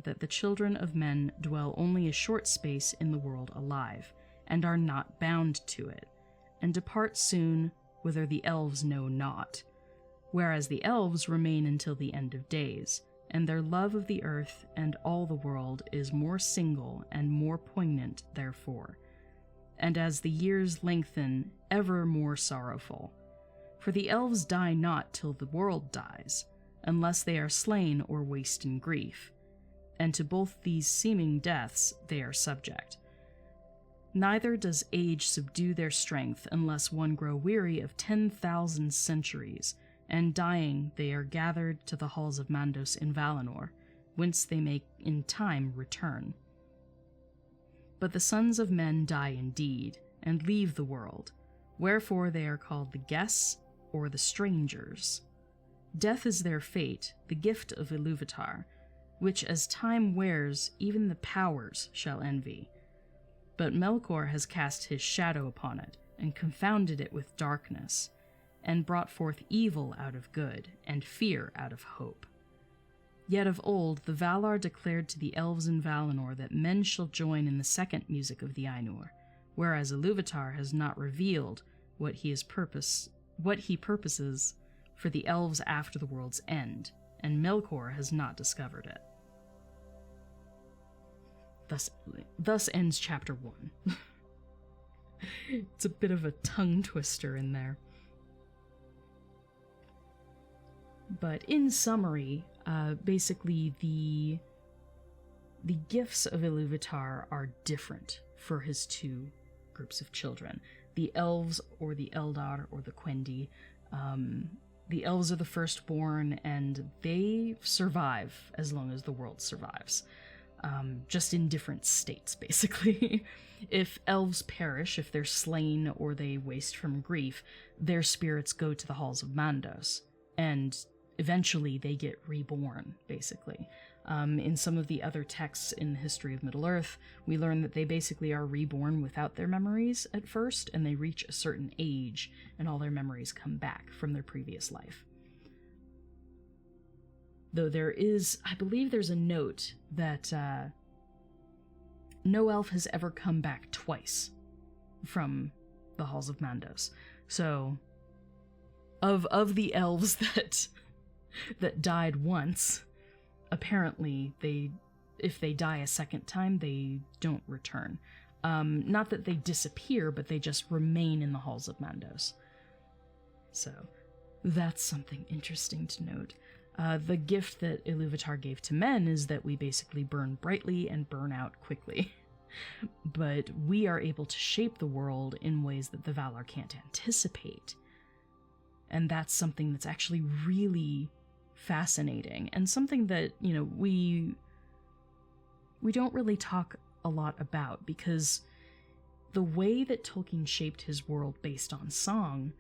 that the children of men dwell only a short space in the world alive, and are not bound to it, and depart soon whither the elves know not, whereas the elves remain until the end of days, and their love of the earth and all the world is more single and more poignant therefore, and as the years lengthen, ever more sorrowful. For the elves die not till the world dies, unless they are slain or waste in grief. and to both these seeming deaths they are subject. Neither does age subdue their strength unless one grow weary of 10,000 centuries, and dying they are gathered to the halls of Mandos in Valinor, whence they may in time return. But the sons of men die indeed, and leave the world, wherefore they are called the guests or the strangers. Death is their fate, the gift of Ilúvatar, which as time wears even the powers shall envy. But Melkor has cast his shadow upon it, and confounded it with darkness, and brought forth evil out of good, and fear out of hope. Yet of old the Valar declared to the elves in Valinor that men shall join in the second music of the Ainur, whereas Ilúvatar has not revealed what he purposes for the elves after the world's end, and Melkor has not discovered it. Thus ends chapter 1. It's a bit of a tongue twister in there. But in summary, basically the gifts of Ilúvatar are different for his two groups of children. The elves, or the Eldar, or the Quendi. The elves are the firstborn, and they survive as long as the world survives. Just in different states, basically. If elves perish, if they're slain or they waste from grief, their spirits go to the halls of Mandos, and eventually they get reborn, basically. In some of the other texts in the history of Middle-earth, we learn that they basically are reborn without their memories at first, and they reach a certain age, and all their memories come back from their previous life. Though there is, I believe there's a note that no elf has ever come back twice from the halls of Mandos. So, of the elves that died once, apparently if they die a second time, they don't return. Not that they disappear, but they just remain in the halls of Mandos. So, that's something interesting to note. The gift that Ilúvatar gave to men is that we basically burn brightly and burn out quickly. But we are able to shape the world in ways that the Valar can't anticipate. And that's something that's actually really fascinating, and something that, we don't really talk a lot about, because the way that Tolkien shaped his world based on song,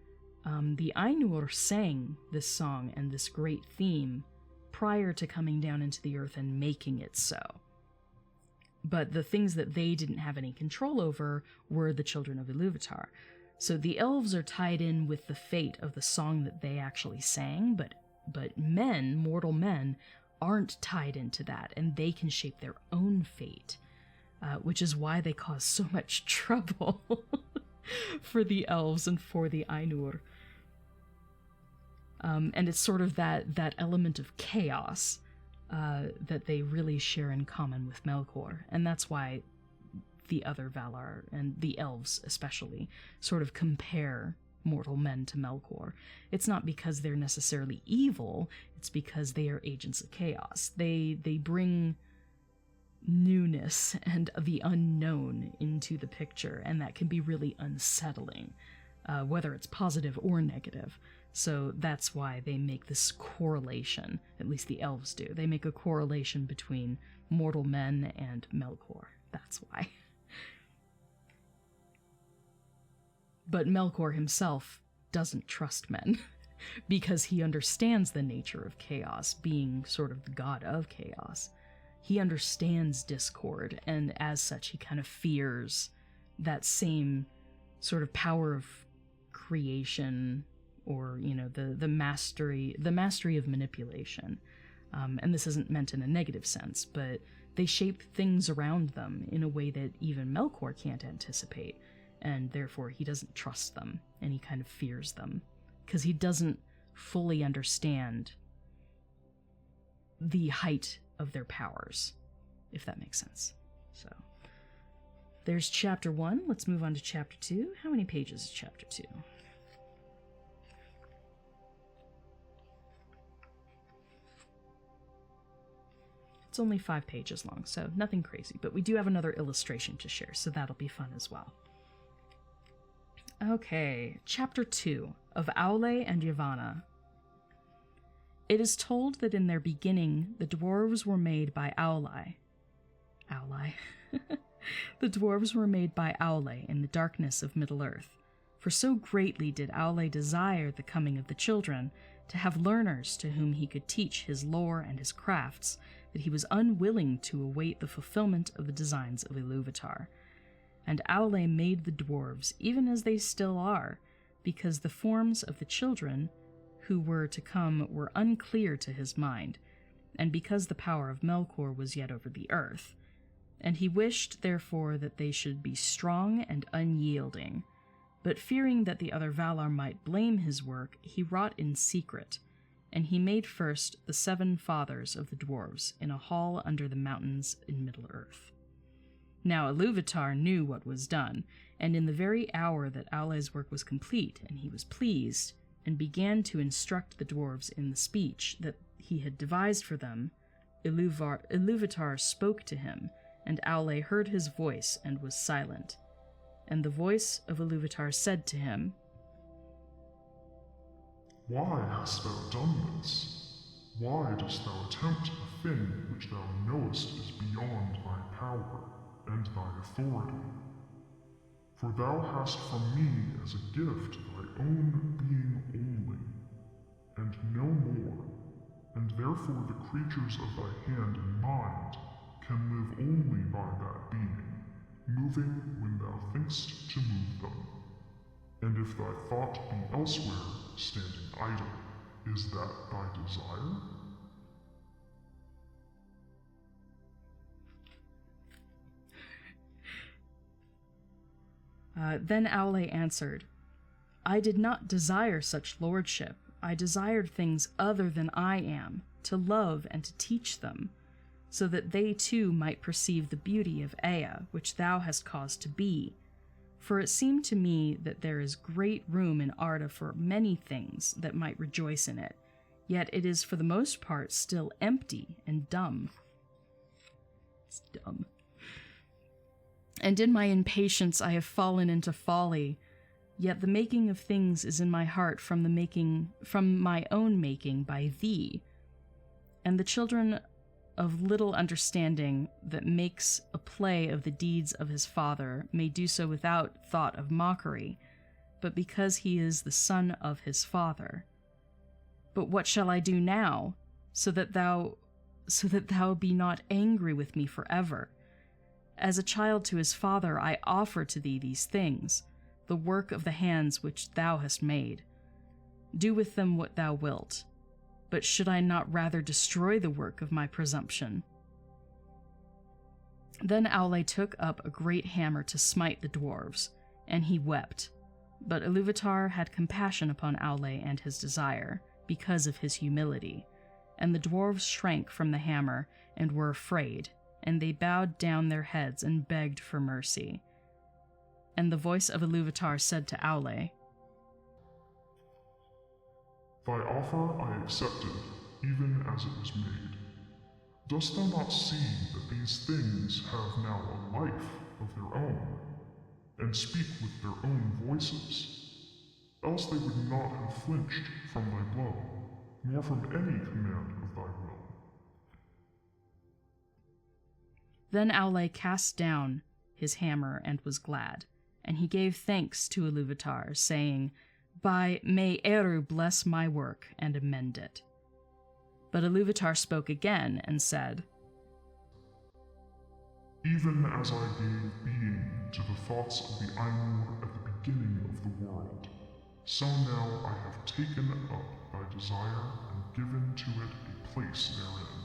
the Ainur sang this song and this great theme prior to coming down into the earth and making it so. But the things that they didn't have any control over were the children of Ilúvatar. So the elves are tied in with the fate of the song that they actually sang, but men, mortal men, aren't tied into that, and they can shape their own fate, which is why they cause so much trouble for the elves and for the Ainur. And it's sort of that element of chaos that they really share in common with Melkor, and that's why the other Valar, and the elves especially, sort of compare mortal men to Melkor. It's not because they're necessarily evil, it's because they are agents of chaos. They bring newness and the unknown into the picture, and that can be really unsettling, whether it's positive or negative. So that's why they make this correlation, at least the elves do. They make a correlation between mortal men and Melkor. That's why. But Melkor himself doesn't trust men, because he understands the nature of chaos, being sort of the god of chaos. He understands discord, and as such he kind of fears that same sort of power of creation, or, the mastery of manipulation. And this isn't meant in a negative sense, but they shape things around them in a way that even Melkor can't anticipate, and therefore he doesn't trust them, and he kind of fears them, because he doesn't fully understand the height of their powers, if that makes sense. So, there's chapter 1. Let's move on to chapter 2. How many pages is chapter 2? It's only 5 pages long, so nothing crazy, but we do have another illustration to share, so that'll be fun as well. Okay, Chapter 2 of Aule and Yavanna. It is told that in their beginning, the dwarves were made by Aule. The dwarves were made by Aule in the darkness of Middle-earth, for so greatly did Aule desire the coming of the children, to have learners to whom he could teach his lore and his crafts, that he was unwilling to await the fulfillment of the designs of Iluvatar. And Aule made the dwarves even as they still are, because the forms of the children who were to come were unclear to his mind, and because the power of Melkor was yet over the earth. And he wished, therefore, that they should be strong and unyielding. But fearing that the other Valar might blame his work, he wrought in secret, and he made first the 7 fathers of the dwarves in a hall under the mountains in Middle-earth. Now Iluvatar knew what was done, and in the very hour that Aule's work was complete, and he was pleased, and began to instruct the dwarves in the speech that he had devised for them, Iluvatar spoke to him, and Aule heard his voice and was silent. And the voice of Iluvatar said to him, Why hast thou done this? Why dost thou attempt a thing which thou knowest is beyond thy power and thy authority? For thou hast from me as a gift thy own being only, and no more, and therefore the creatures of thy hand and mind can live only by that being, moving when thou thinkst to move them. And if thy thought be elsewhere, standing idle, is that thy desire? Then Aule answered, I did not desire such lordship. I desired things other than I am, to love and to teach them, so that they too might perceive the beauty of Ea, which thou hast caused to be. For it seemed to me that there is great room in Arda for many things that might rejoice in it, yet it is for the most part still empty and dumb. It's dumb. And in my impatience I have fallen into folly, yet the making of things is in my heart from my own making by thee. And the children of little understanding that makes a play of the deeds of his father may do so without thought of mockery, but because he is the son of his father. But what shall I do now, so that thou be not angry with me forever? As a child to his father I offer to thee these things, the work of the hands which thou hast made. Do with them what thou wilt. But should I not rather destroy the work of my presumption? Then Aule took up a great hammer to smite the dwarves, and he wept. But Iluvatar had compassion upon Aule and his desire, because of his humility, and the dwarves shrank from the hammer and were afraid, and they bowed down their heads and begged for mercy. And the voice of Iluvatar said to Aule, Thy offer I accepted, even as it was made. Dost thou not see that these things have now a life of their own, and speak with their own voices? Else they would not have flinched from thy blow, nor from any command of thy will. Then Aule cast down his hammer and was glad, and he gave thanks to Iluvatar, saying, May Eru bless my work and amend it. But Iluvatar spoke again and said, Even as I gave being to the thoughts of the Ainur at the beginning of the world, so now I have taken up thy desire and given to it a place therein.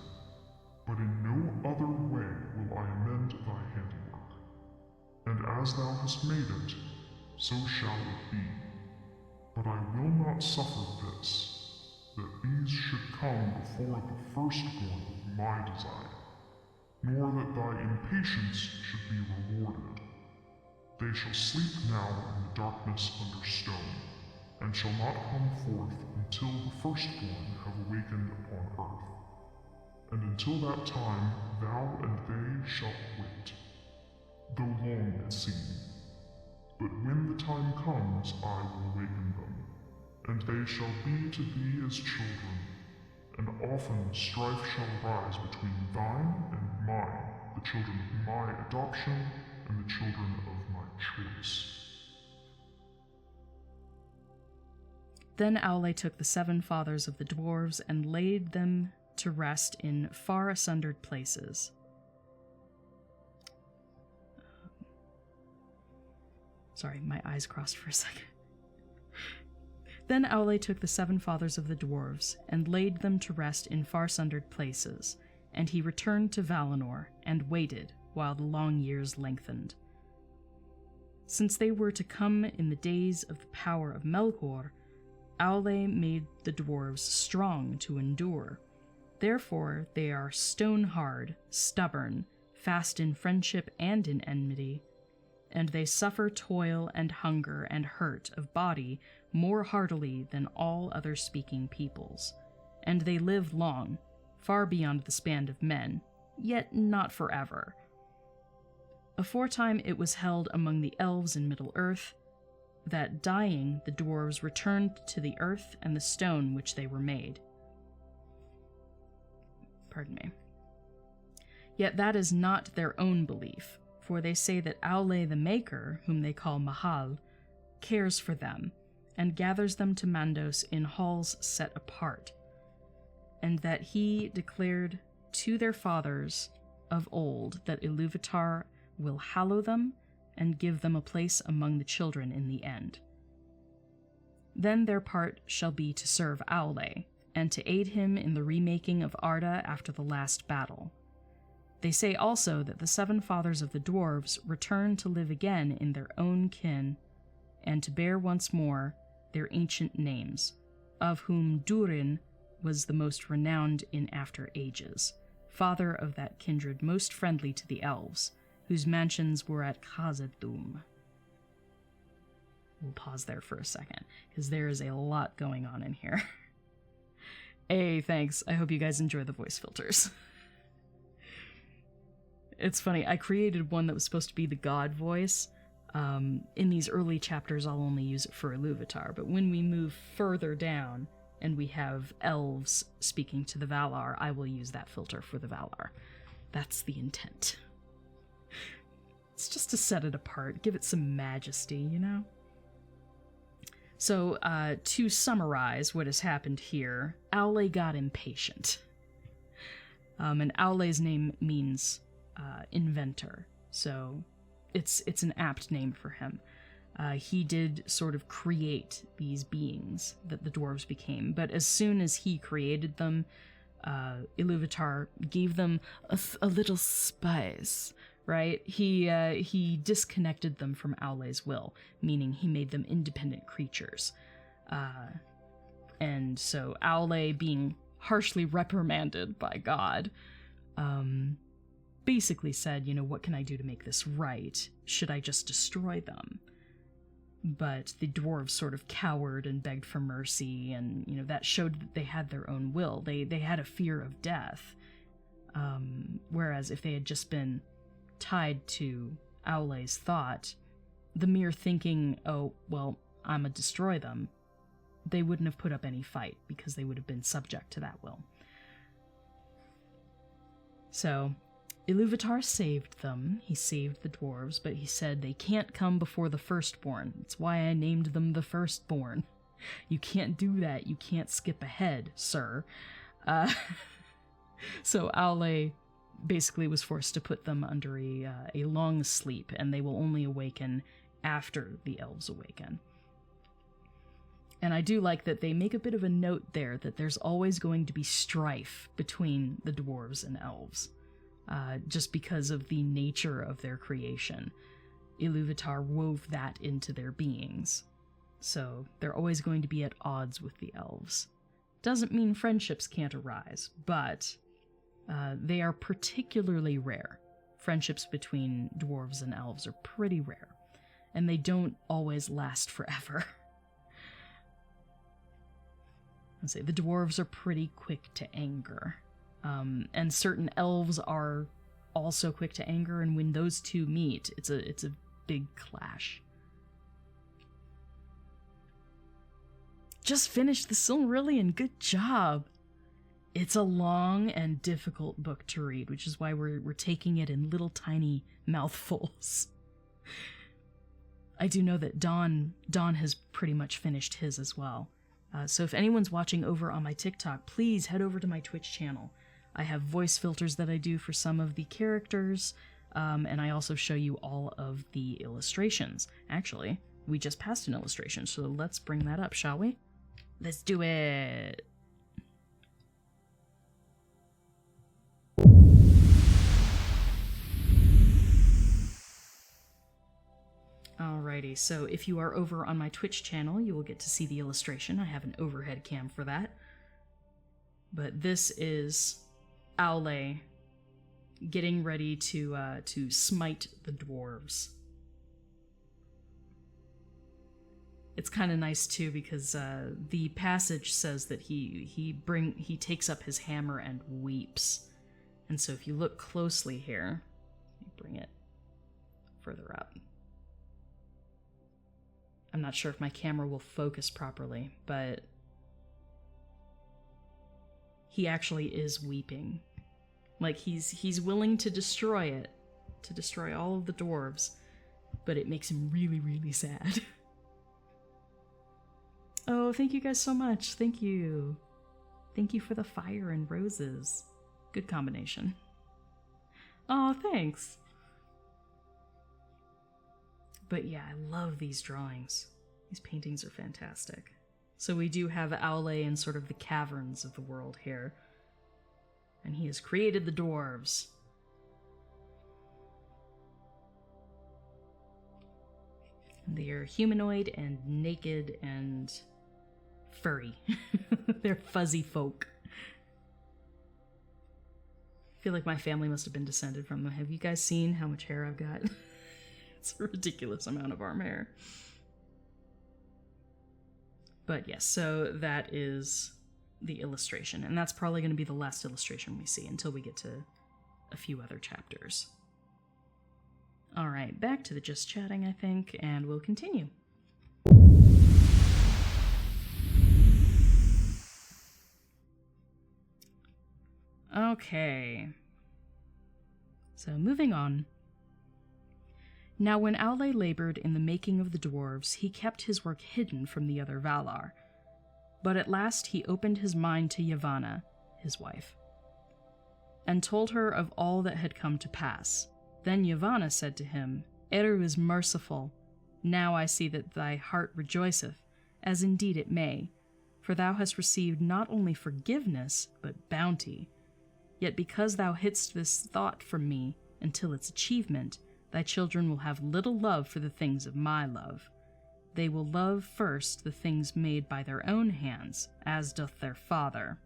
But in no other way will I amend thy handiwork. And as thou hast made it, so shall it be. But I will not suffer this, that these should come before the firstborn of my desire, nor that thy impatience should be rewarded. They shall sleep now in the darkness under stone, and shall not come forth until the firstborn have awakened upon earth. and until that time thou and they shall wait, though long it seem. But when the time comes, I will waken them, and they shall be to thee as children, and often strife shall rise between thine and mine, the children of my adoption and the children of my choice. Then Aule took the 7 fathers of the dwarves and laid them to rest in far asundered places. Sorry, my eyes crossed for a second. Then Aule took the 7 fathers of the dwarves and laid them to rest in far sundered places, and he returned to Valinor and waited while the long years lengthened. Since they were to come in the days of the power of Melkor, Aule made the dwarves strong to endure. Therefore they are stone-hard, stubborn, fast in friendship and in enmity, and they suffer toil and hunger and hurt of body more heartily than all other speaking peoples. And they live long, far beyond the span of men, yet not forever. Aforetime it was held among the elves in Middle-earth that, dying, the dwarves returned to the earth and the stone which they were made. Pardon me. Yet that is not their own belief, for they say that Aule the Maker, whom they call Mahal, cares for them, and gathers them to Mandos in halls set apart, and that he declared to their fathers of old that Iluvatar will hallow them and give them a place among the children in the end. Then their part shall be to serve Aule, and to aid him in the remaking of Arda after the last battle. They say also that the 7 fathers of the dwarves return to live again in their own kin, and to bear once more their ancient names, of whom Durin was the most renowned in after ages, father of that kindred most friendly to the elves, whose mansions were at Khazad-dûm. We'll pause there for a second, because there is a lot going on in here. Hey, thanks. I hope you guys enjoy the voice filters. It's funny, I created one that was supposed to be the god voice. In these early chapters, I'll only use it for Iluvatar, but when we move further down and we have elves speaking to the Valar, I will use that filter for the Valar. That's the intent. It's just to set it apart, give it some majesty, you know? So, to summarize what has happened here, Aule got impatient. And Aule's name means inventor, so it's an apt name for him. He did sort of create these beings that the dwarves became, but as soon as he created them, Iluvatar gave them a little spice, right? He disconnected them from Aule's will, meaning he made them independent creatures. And so Aule, being harshly reprimanded by God, basically said, you know, what can I do to make this right? Should I just destroy them? But the dwarves sort of cowered and begged for mercy, and, you know, that showed that they had their own will. They had a fear of death. Whereas if they had just been tied to Aule's thought, the mere thinking, oh, well, I'ma destroy them, they wouldn't have put up any fight, because they would have been subject to that will. So Iluvatar saved them. He saved the dwarves, but he said they can't come before the firstborn. That's why I named them the firstborn. You can't do that. You can't skip ahead, sir. So Aule basically was forced to put them under a long sleep, and they will only awaken after the elves awaken. And I do like that they make a bit of a note there that there's always going to be strife between the dwarves and elves. Just because of the nature of their creation. Iluvatar wove that into their beings. So they're always going to be at odds with the elves. Doesn't mean friendships can't arise, but they are particularly rare. Friendships between dwarves and elves are pretty rare, and they don't always last forever. I'd say the dwarves are pretty quick to anger. And certain elves are also quick to anger, and when those two meet, it's a big clash. Just finished the Silmarillion. Good job. It's a long and difficult book to read, which is why we're taking it in little tiny mouthfuls. I do know that Dawn has pretty much finished his as well. So if anyone's watching over on my TikTok, please head over to my Twitch channel. I have voice filters that I do for some of the characters, and I also show you all of the illustrations. Actually, we just passed an illustration, so let's bring that up, shall we? Let's do it! Alrighty, so if you are over on my Twitch channel, you will get to see the illustration. I have an overhead cam for that. But this is Aule getting ready to smite the dwarves. It's kind of nice too because the passage says that he takes up his hammer and weeps. And so if you look closely here, let me bring it further up. I'm not sure if my camera will focus properly, but he actually is weeping. Like he's willing to destroy it, to destroy all of the dwarves, but it makes him really, really sad. Oh, thank you guys so much. Thank you. Thank you for the fire and roses. Good combination. Oh, thanks. But yeah, I love these drawings. These paintings are fantastic. So we do have Aule in sort of the caverns of the world here. And he has created the dwarves. They are humanoid and naked and furry. They're fuzzy folk. I feel like my family must have been descended from them. Have you guys seen how much hair I've got? It's a ridiculous amount of arm hair. But yes, so that is the illustration. And that's probably going to be the last illustration we see until we get to a few other chapters. Alright, back to the just chatting, I think, and we'll continue. Okay. So, moving on. Now when Aule labored in the making of the dwarves, he kept his work hidden from the other Valar. But at last he opened his mind to Yavanna, his wife, and told her of all that had come to pass. Then Yavanna said to him, Eru is merciful. Now I see that thy heart rejoiceth, as indeed it may, for thou hast received not only forgiveness, but bounty. Yet because thou hidst this thought from me until its achievement, thy children will have little love for the things of my love. They will love first the things made by their own hands, as doth their father.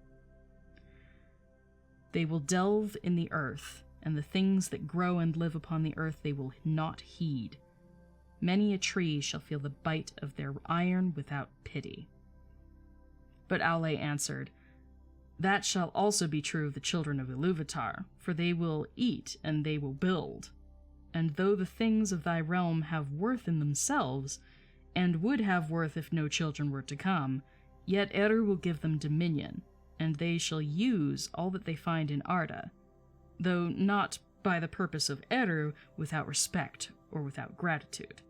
They will delve in the earth, and the things that grow and live upon the earth they will not heed. Many a tree shall feel the bite of their iron without pity. But Aule answered, That shall also be true of the children of Iluvatar, for they will eat and they will build. And though the things of thy realm have worth in themselves, and would have worth if no children were to come, yet Eru will give them dominion, and they shall use all that they find in Arda, though not by the purpose of Eru without respect or without gratitude.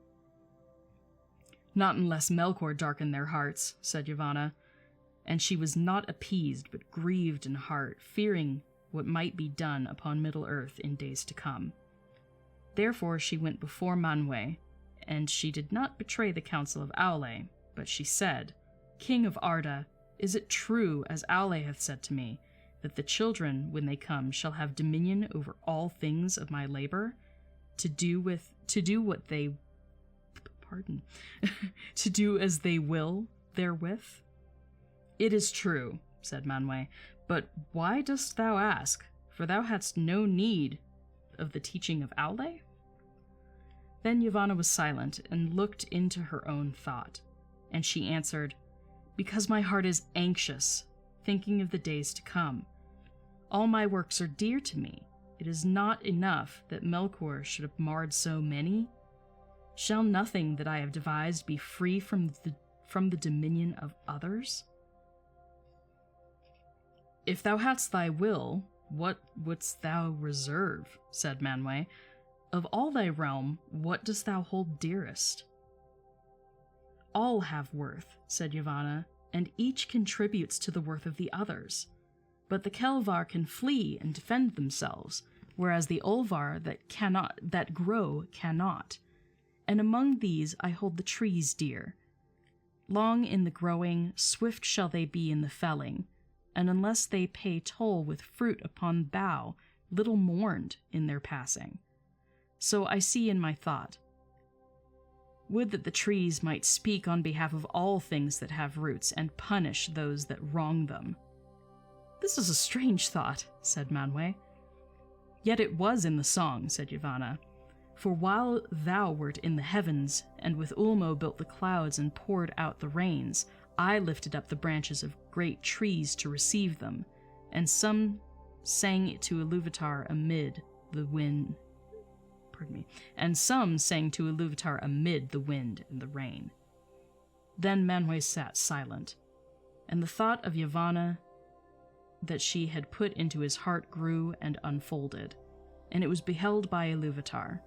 Not unless Melkor darkened their hearts, said Yavanna, and she was not appeased but grieved in heart, fearing what might be done upon Middle-earth in days to come. Therefore she went before Manwë, and she did not betray the counsel of Aule, but she said, King of Arda, is it true, as Aule hath said to me, that the children, when they come, shall have dominion over all things of my labor, to do as they will therewith? It is true, said Manwë, but why dost thou ask? For thou hadst no need of the teaching of Aule? Then Yavanna was silent and looked into her own thought, and she answered, Because my heart is anxious, thinking of the days to come. All my works are dear to me. It is not enough that Melkor should have marred so many. Shall nothing that I have devised be free from the dominion of others? If thou hadst thy will, what wouldst thou reserve? Said Manwë. Of all thy realm, what dost thou hold dearest? All have worth, said Yavanna, and each contributes to the worth of the others. But the Kelvar can flee and defend themselves, whereas the Olvvar that grow cannot. And among these I hold the trees dear. Long in the growing, swift shall they be in the felling, and unless they pay toll with fruit upon bough, little mourned in their passing. So I see in my thought. Would that the trees might speak on behalf of all things that have roots, and punish those that wrong them. This is a strange thought, said Manwë. Yet it was in the song, said Yavanna. For while thou wert in the heavens, and with Ulmo built the clouds and poured out the rains, I lifted up the branches of great trees to receive them, and some sang to Iluvatar amid the wind. And some sang to Iluvatar amid the wind and the rain. Then Manwë sat silent, and the thought of Yavanna that she had put into his heart grew and unfolded, and it was beheld by Iluvatar.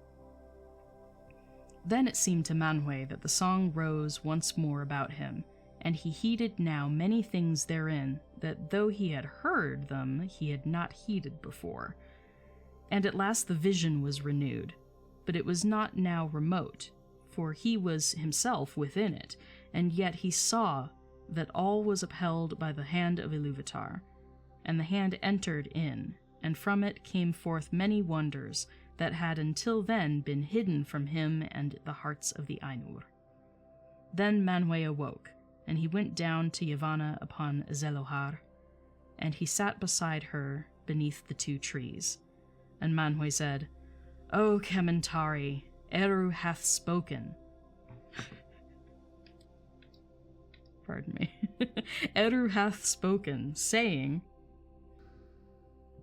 Then it seemed to Manwë that the song rose once more about him, and he heeded now many things therein that though he had heard them, he had not heeded before. And at last the vision was renewed, but it was not now remote, for he was himself within it, and yet he saw that all was upheld by the hand of Iluvatar, and the hand entered in, and from it came forth many wonders that had until then been hidden from him and the hearts of the Ainur. Then Manwë awoke, and he went down to Yavanna upon Zelohar, and he sat beside her beneath the two trees. And Manwë said, O Kementari, Eru hath spoken. Pardon me. Eru hath spoken, saying,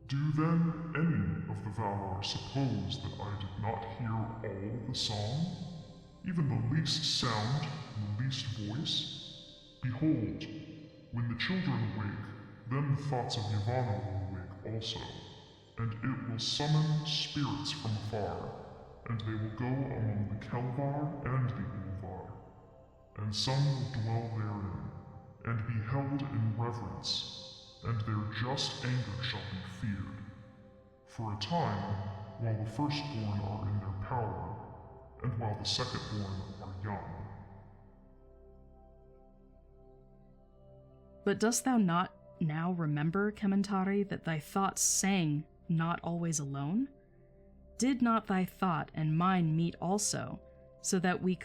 Do then any of the Valar suppose that I did not hear all the song? Even the least sound, and the least voice? Behold, when the children awake, then the thoughts of Yavanna will awake also, and it will summon spirits from afar, and they will go among the Kelvar and the Ulvvar, and some will dwell therein, and be held in reverence, and their just anger shall be feared, for a time, while the firstborn are in their power, and while the secondborn are young. But dost thou not now remember, Kementari, that thy thoughts sang not always alone? Did not thy thought and mine meet also, so that we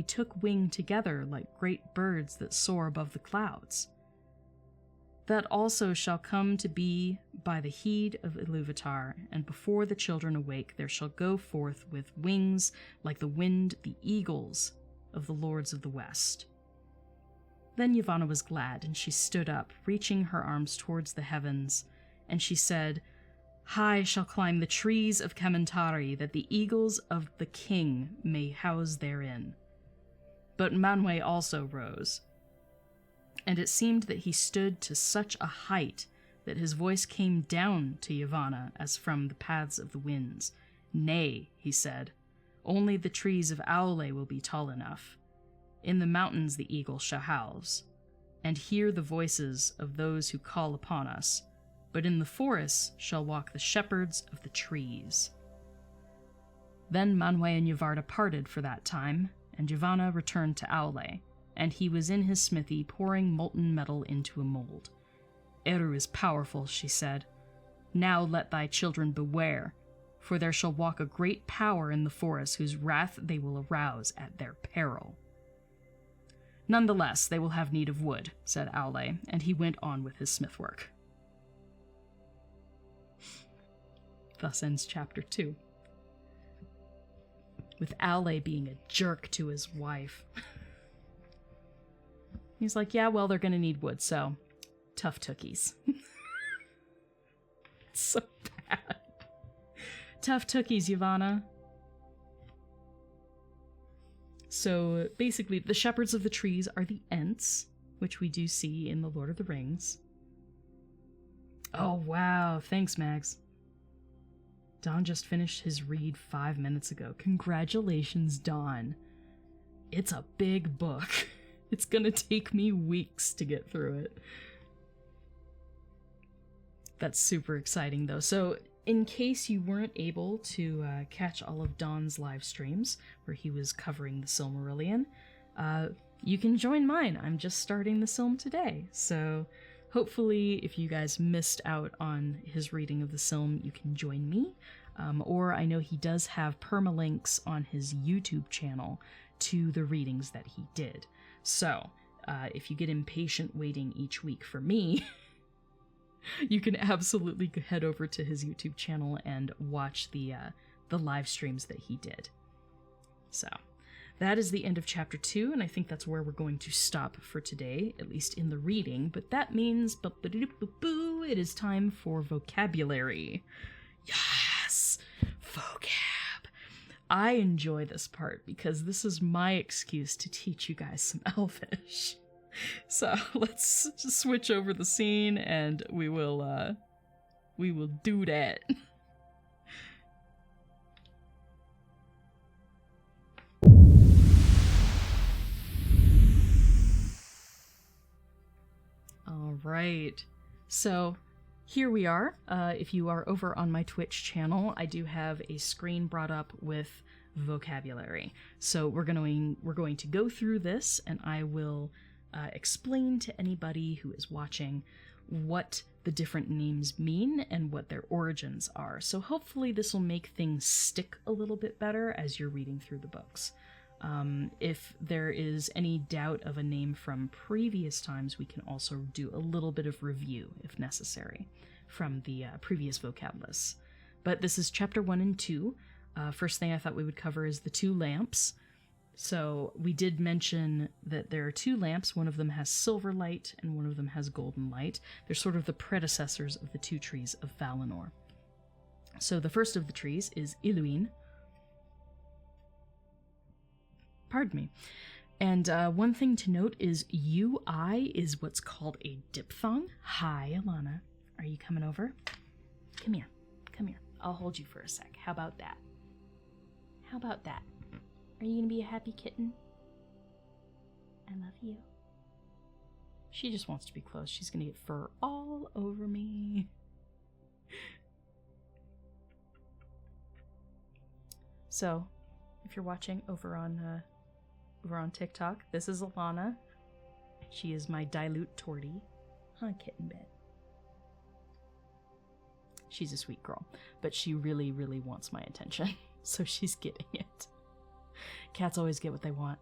took wing together like great birds that soar above the clouds? That also shall come to be by the heed of Iluvatar, and before the children awake there shall go forth with wings like the wind the eagles of the lords of the west. Then Yavanna was glad, and she stood up, reaching her arms towards the heavens, and she said, High shall climb the trees of Kementari, that the eagles of the king may house therein. But Manwë also rose, and it seemed that he stood to such a height that his voice came down to Yavanna as from the paths of the winds. Nay, he said, only the trees of Aule will be tall enough. In the mountains the eagle shall house, and hear the voices of those who call upon us, but in the forests shall walk the shepherds of the trees. Then Manwë and Yavarna parted for that time, and Yavanna returned to Aule, and he was in his smithy pouring molten metal into a mold. Eru is powerful, she said. Now let thy children beware, for there shall walk a great power in the forest whose wrath they will arouse at their peril. Nonetheless, they will have need of wood, said Aule, and he went on with his smithwork. Thus ends chapter 2. With Aule being a jerk to his wife. He's like, yeah, well, they're gonna need wood, so tough tookies. It's so bad. Tough tookies, Yavanna. So basically, the shepherds of the trees are the Ents, which we do see in The Lord of the Rings. Oh, wow. Thanks, Mags. Don just finished his read 5 minutes ago. Congratulations, Don. It's a big book. It's gonna take me weeks to get through it. That's super exciting, though. So, in case you weren't able to catch all of Don's live streams, where he was covering the Silmarillion, you can join mine. I'm just starting the Silm today. So, hopefully, if you guys missed out on his reading of the Silm, you can join me. Or I know he does have permalinks on his YouTube channel to the readings that he did. So, if you get impatient waiting each week for me, you can absolutely head over to his YouTube channel and watch the live streams that he did. So, that is the end of Chapter 2, and I think that's where we're going to stop for today, at least in the reading. But that means, it is time for vocabulary. Yes! Vocab! I enjoy this part because this is my excuse to teach you guys some Elvish. So let's just switch over the scene and we will do that. All right. So here we are. If you are over on my Twitch channel, I do have a screen brought up with vocabulary. So we're going to go through this, and I will explain to anybody who is watching what the different names mean and what their origins are. So hopefully this will make things stick a little bit better as you're reading through the books. If there is any doubt of a name from previous times, we can also do a little bit of review, if necessary, from the previous vocab lists. But this is Chapter 1 and 2. First thing I thought we would cover is the 2 lamps. So we did mention that there are 2 lamps. One of them has silver light, and one of them has golden light. They're sort of the predecessors of the 2 trees of Valinor. So the first of the trees is Iluin. Pardon me. And one thing to note is UI is what's called a diphthong. Hi, Alana. Are you coming over? Come here. Come here. I'll hold you for a sec. How about that? How about that? Are you going to be a happy kitten? I love you. She just wants to be close. She's going to get fur all over me. So, if you're watching over on TikTok, this is Alana. She is my dilute tortie. Huh, kitten bit. She's a sweet girl, but she really, really wants my attention, so she's getting it. Cats always get what they want.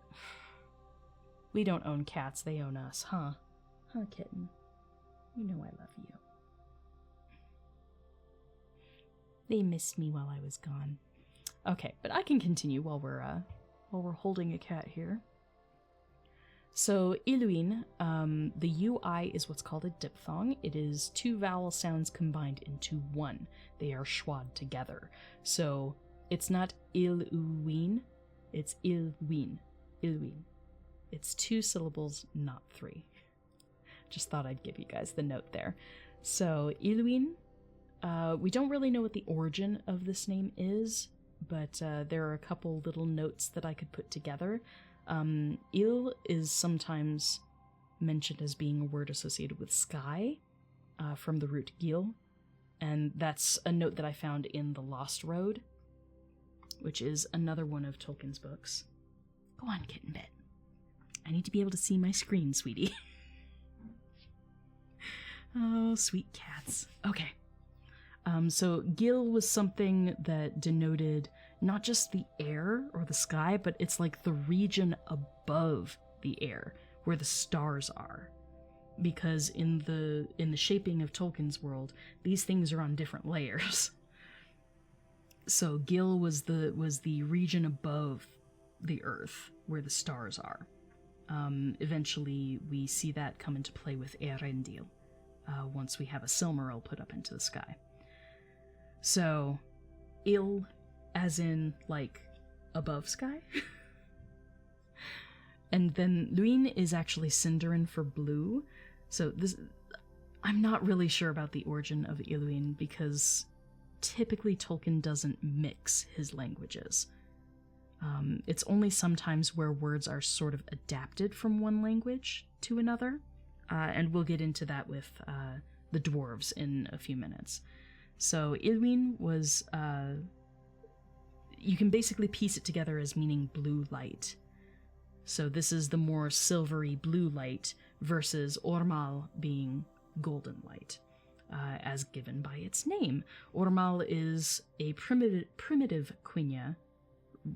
We don't own cats, they own us, huh? Huh, kitten? You know I love you. They missed me while I was gone. Okay, but I can continue while we're holding a cat here. So, Iluin, the UI is what's called a diphthong. It is 2 vowel sounds combined into one. They are schwad together. So, it's not Iluin, it's Ilwin. Ilwin. It's 2 syllables, not 3. Just thought I'd give you guys the note there. So, Ilwin, we don't really know what the origin of this name is, but there are a couple little notes that I could put together. Il is sometimes mentioned as being a word associated with sky, from the root gil, and that's a note that I found in The Lost Road, which is another one of Tolkien's books. Go on, kitten bit. I need to be able to see my screen, sweetie. Oh, sweet cats. Okay. So gil was something that denoted not just the air or the sky, but it's like the region above the air where the stars are. Because in the shaping of Tolkien's world, these things are on different layers. So gil was the region above the earth where the stars are. Eventually we see that come into play with Eärendil, once we have a Silmaril put up into the sky. So, il, as in, like, above sky. And then luin is actually Sindarin for blue. So this, I'm not really sure about the origin of Iluin, because typically Tolkien doesn't mix his languages. It's only sometimes where words are sort of adapted from one language to another. And we'll get into that with the Dwarves in a few minutes. So Iluin was, you can basically piece it together as meaning blue light. So this is the more silvery blue light versus Ormal being golden light, as given by its name. Ormal is a primitive Quenya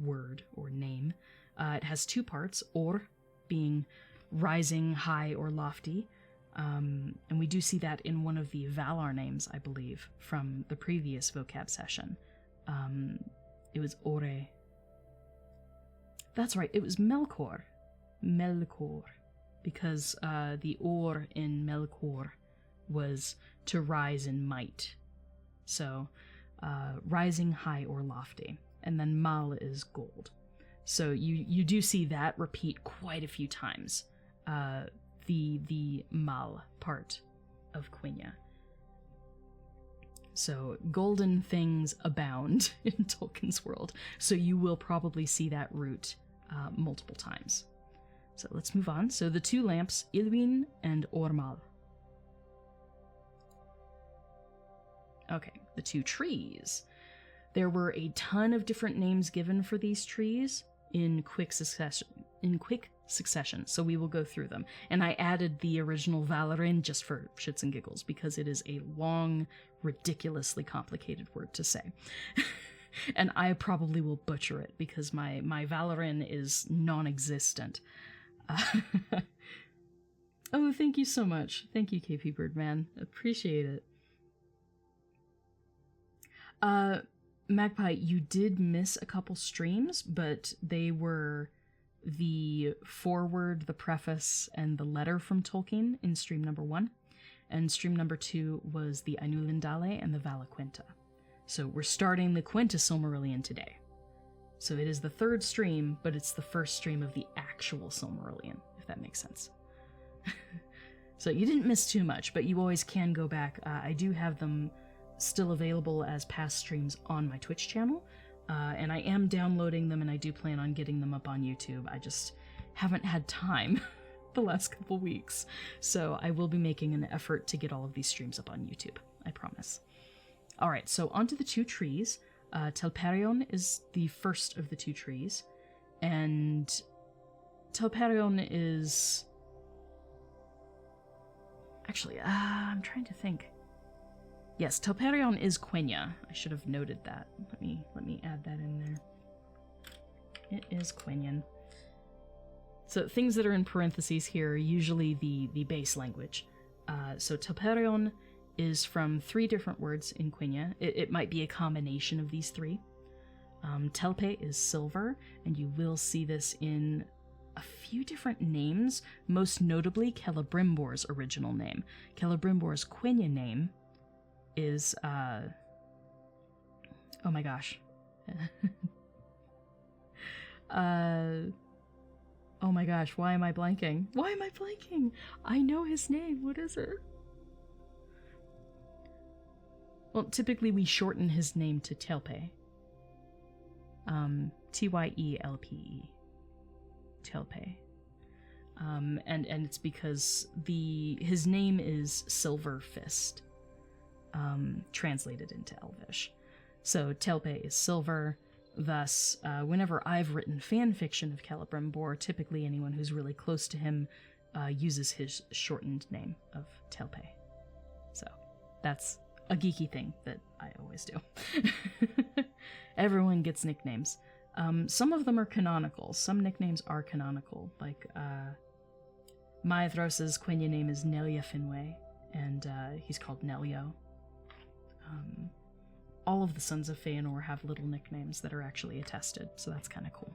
word or name. It has two parts, or being rising, high, or lofty. And we do see that in one of the Valar names, I believe, from the previous vocab session. It was Ore. That's right, it was Melkor. Melkor. Because the Or in Melkor was to rise in might. So, rising, high, or lofty. And then Mal is gold. So you do see that repeat quite a few times. The Mal part of Quenya. So golden things abound in Tolkien's world. So you will probably see that root multiple times. So let's move on. So the two lamps, Iluin and Ormal. Okay, the two trees. There were a ton of different names given for these trees in quick succession, so we will go through them. And I added the original Valorin just for shits and giggles, because it is a long, ridiculously complicated word to say. And I probably will butcher it, because my Valorin is non-existent. Oh, thank you so much. Thank you, KP Birdman. Appreciate it. Magpie, you did miss a couple streams, but they were the foreword, the preface, and the letter from Tolkien in stream number 1. And stream number 2 was the Ainulindale and the Vala Quenta. So we're starting the Quenta Silmarillion today. So it is the third stream, but it's the first stream of the actual Silmarillion, if that makes sense. So you didn't miss too much, but you always can go back. I do have them still available as past streams on my Twitch channel, and I am downloading them, and I do plan on getting them up on YouTube. I just haven't had time the last couple weeks, so I will be making an effort to get all of these streams up on YouTube, I promise. Alright, so onto the two trees. Telperion is the first of the two trees, and Telperion is... Actually, I'm trying to think. Yes, Telperion is Quenya. I should have noted that. Let me add that in there. It is Quenyan. So things that are in parentheses here are usually the base language. So Telperion is from 3 different words in Quenya. It might be a combination of these 3. Telpe is silver, and you will see this in a few different names, most notably Celebrimbor's original name. Celebrimbor's Quenya name is, oh my gosh. Oh my gosh, why am I blanking? Why am I blanking? I know his name, what is it? Well, typically we shorten his name to Telpe. Tyelpe. Telpe. And it's because his name is Silver Fist, translated into Elvish. So Telpe is silver, thus, whenever I've written fan fiction of Celebrimbor, typically anyone who's really close to him uses his shortened name of Telpe. So that's a geeky thing that I always do. Everyone gets nicknames. Some of them are canonical. Some nicknames are canonical, like Maedhros's Quenya name is Nelia Finwë, and he's called Nelio. All of the Sons of Feanor have little nicknames that are actually attested, so that's kind of cool.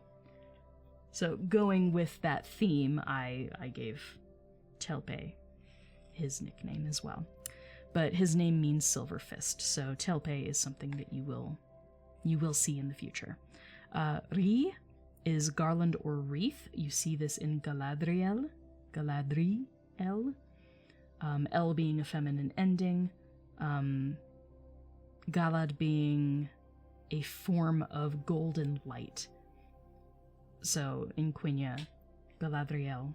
So going with that theme, I gave Telpe his nickname as well. but his name means Silver Fist, so Telpe is something that you will see in the future. Ri is garland or wreath. You see this in Galadriel. L being a feminine ending. Galad being a form of golden light. So in Quenya, Galadriel,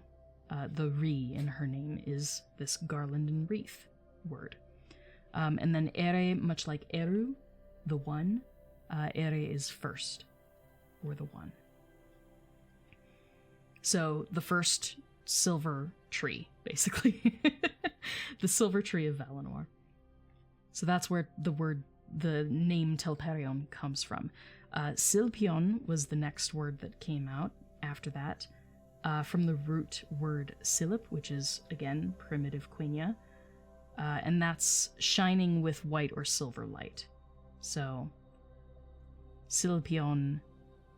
the Ri in her name is this garland and wreath word. And then Ere, much like Eru, the one, Ere is first, or the one. So the first silver tree, basically. The silver tree of Valinor. So that's where the name Telperion comes from. Silpion was the next word that came out after that, from the root word silip, which is, again, primitive Quenya, and that's shining with white or silver light. So, Silpion,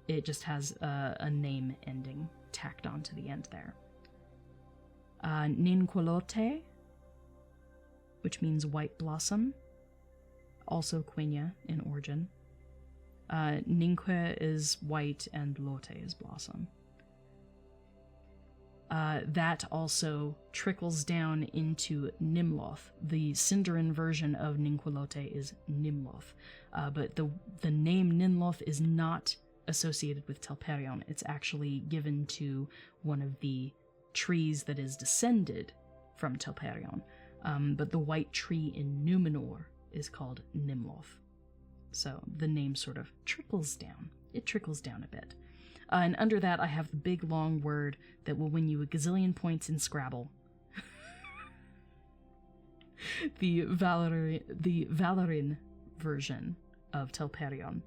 it just has a name ending tacked onto the end there. Ninqualote, which means white blossom, also Quenya in origin. Ninque is white and Lote is blossom. That also trickles down into Nimloth. The Sindarin version of Ninqualote is Nimloth, but the name Nimloth is not associated with Telperion. It's actually given to one of the trees that is descended from Telperion, but the white tree in Numenor is called Nimloth. So the name sort of trickles down. It trickles down a bit. And under that, I have the big long word that will win you a gazillion points in Scrabble. the Valorin version of Telperion.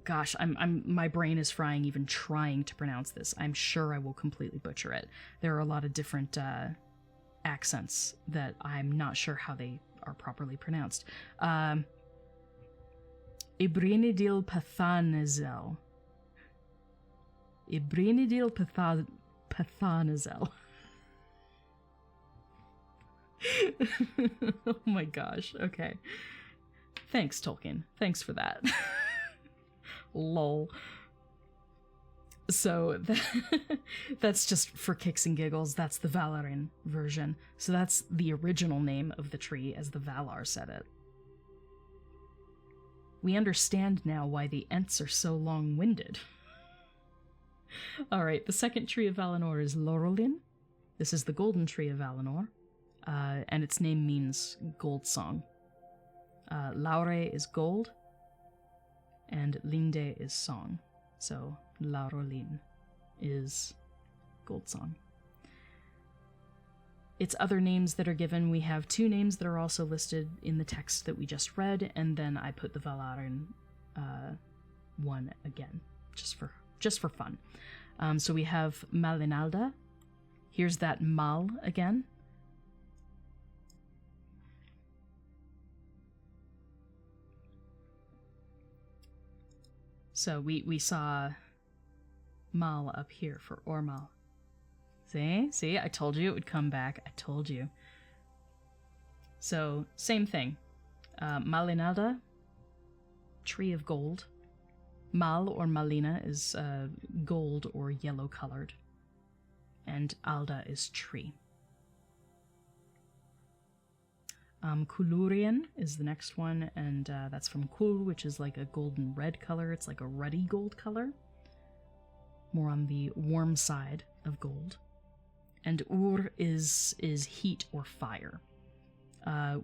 Gosh, my brain is frying even trying to pronounce this. I'm sure I will completely butcher it. There are a lot of different accents that I'm not sure how they are properly pronounced. Ibrinidil Pathanazel. Pathanazel. Oh my gosh, okay. Thanks, Tolkien. Thanks for that. Lol. So that's just for kicks and giggles. That's the Valarin version. So that's the original name of the tree as the Valar said it. We understand now why the Ents are so long-winded. Alright, the second tree of Valinor is Laurelin. This is the golden tree of Valinor, and its name means gold song. Laure is gold, and Linde is song. So Laurelin is gold song. Its other names that are given, we have two names that are also listed in the text that we just read, and then I put the Valarin one again, just for fun. So we have Malinalda. Here's that Mal again. So we saw Mal up here for Ormal. See, I told you it would come back. I told you. So, same thing. Malinalda, tree of gold. Mal or Malina is gold or yellow colored. And Alda is tree. Kulurian is the next one, and that's from Kul, which is like a golden red color. It's like a ruddy gold color. More on the warm side of gold. And Ur is heat or fire.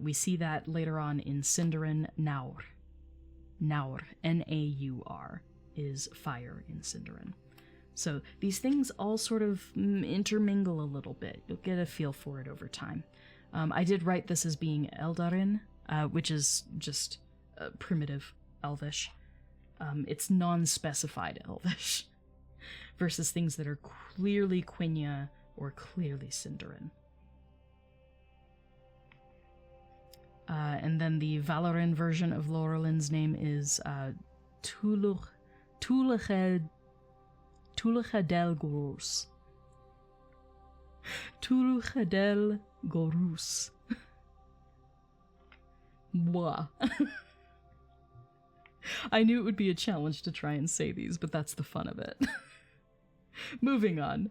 We see that later on in Sindarin, Naur. Naur, N-A-U-R, is fire in Sindarin. So these things all sort of intermingle a little bit. You'll get a feel for it over time. I did write this as being Eldarin, which is just primitive Elvish. It's non-specified Elvish versus things that are clearly Quenya or clearly Sindarin. And then the Valoran version of Laurelin's name is Tulachadel Gurs. Turuchadel Gorus. Blah. I knew it would be a challenge to try and say these, but that's the fun of it. Moving on.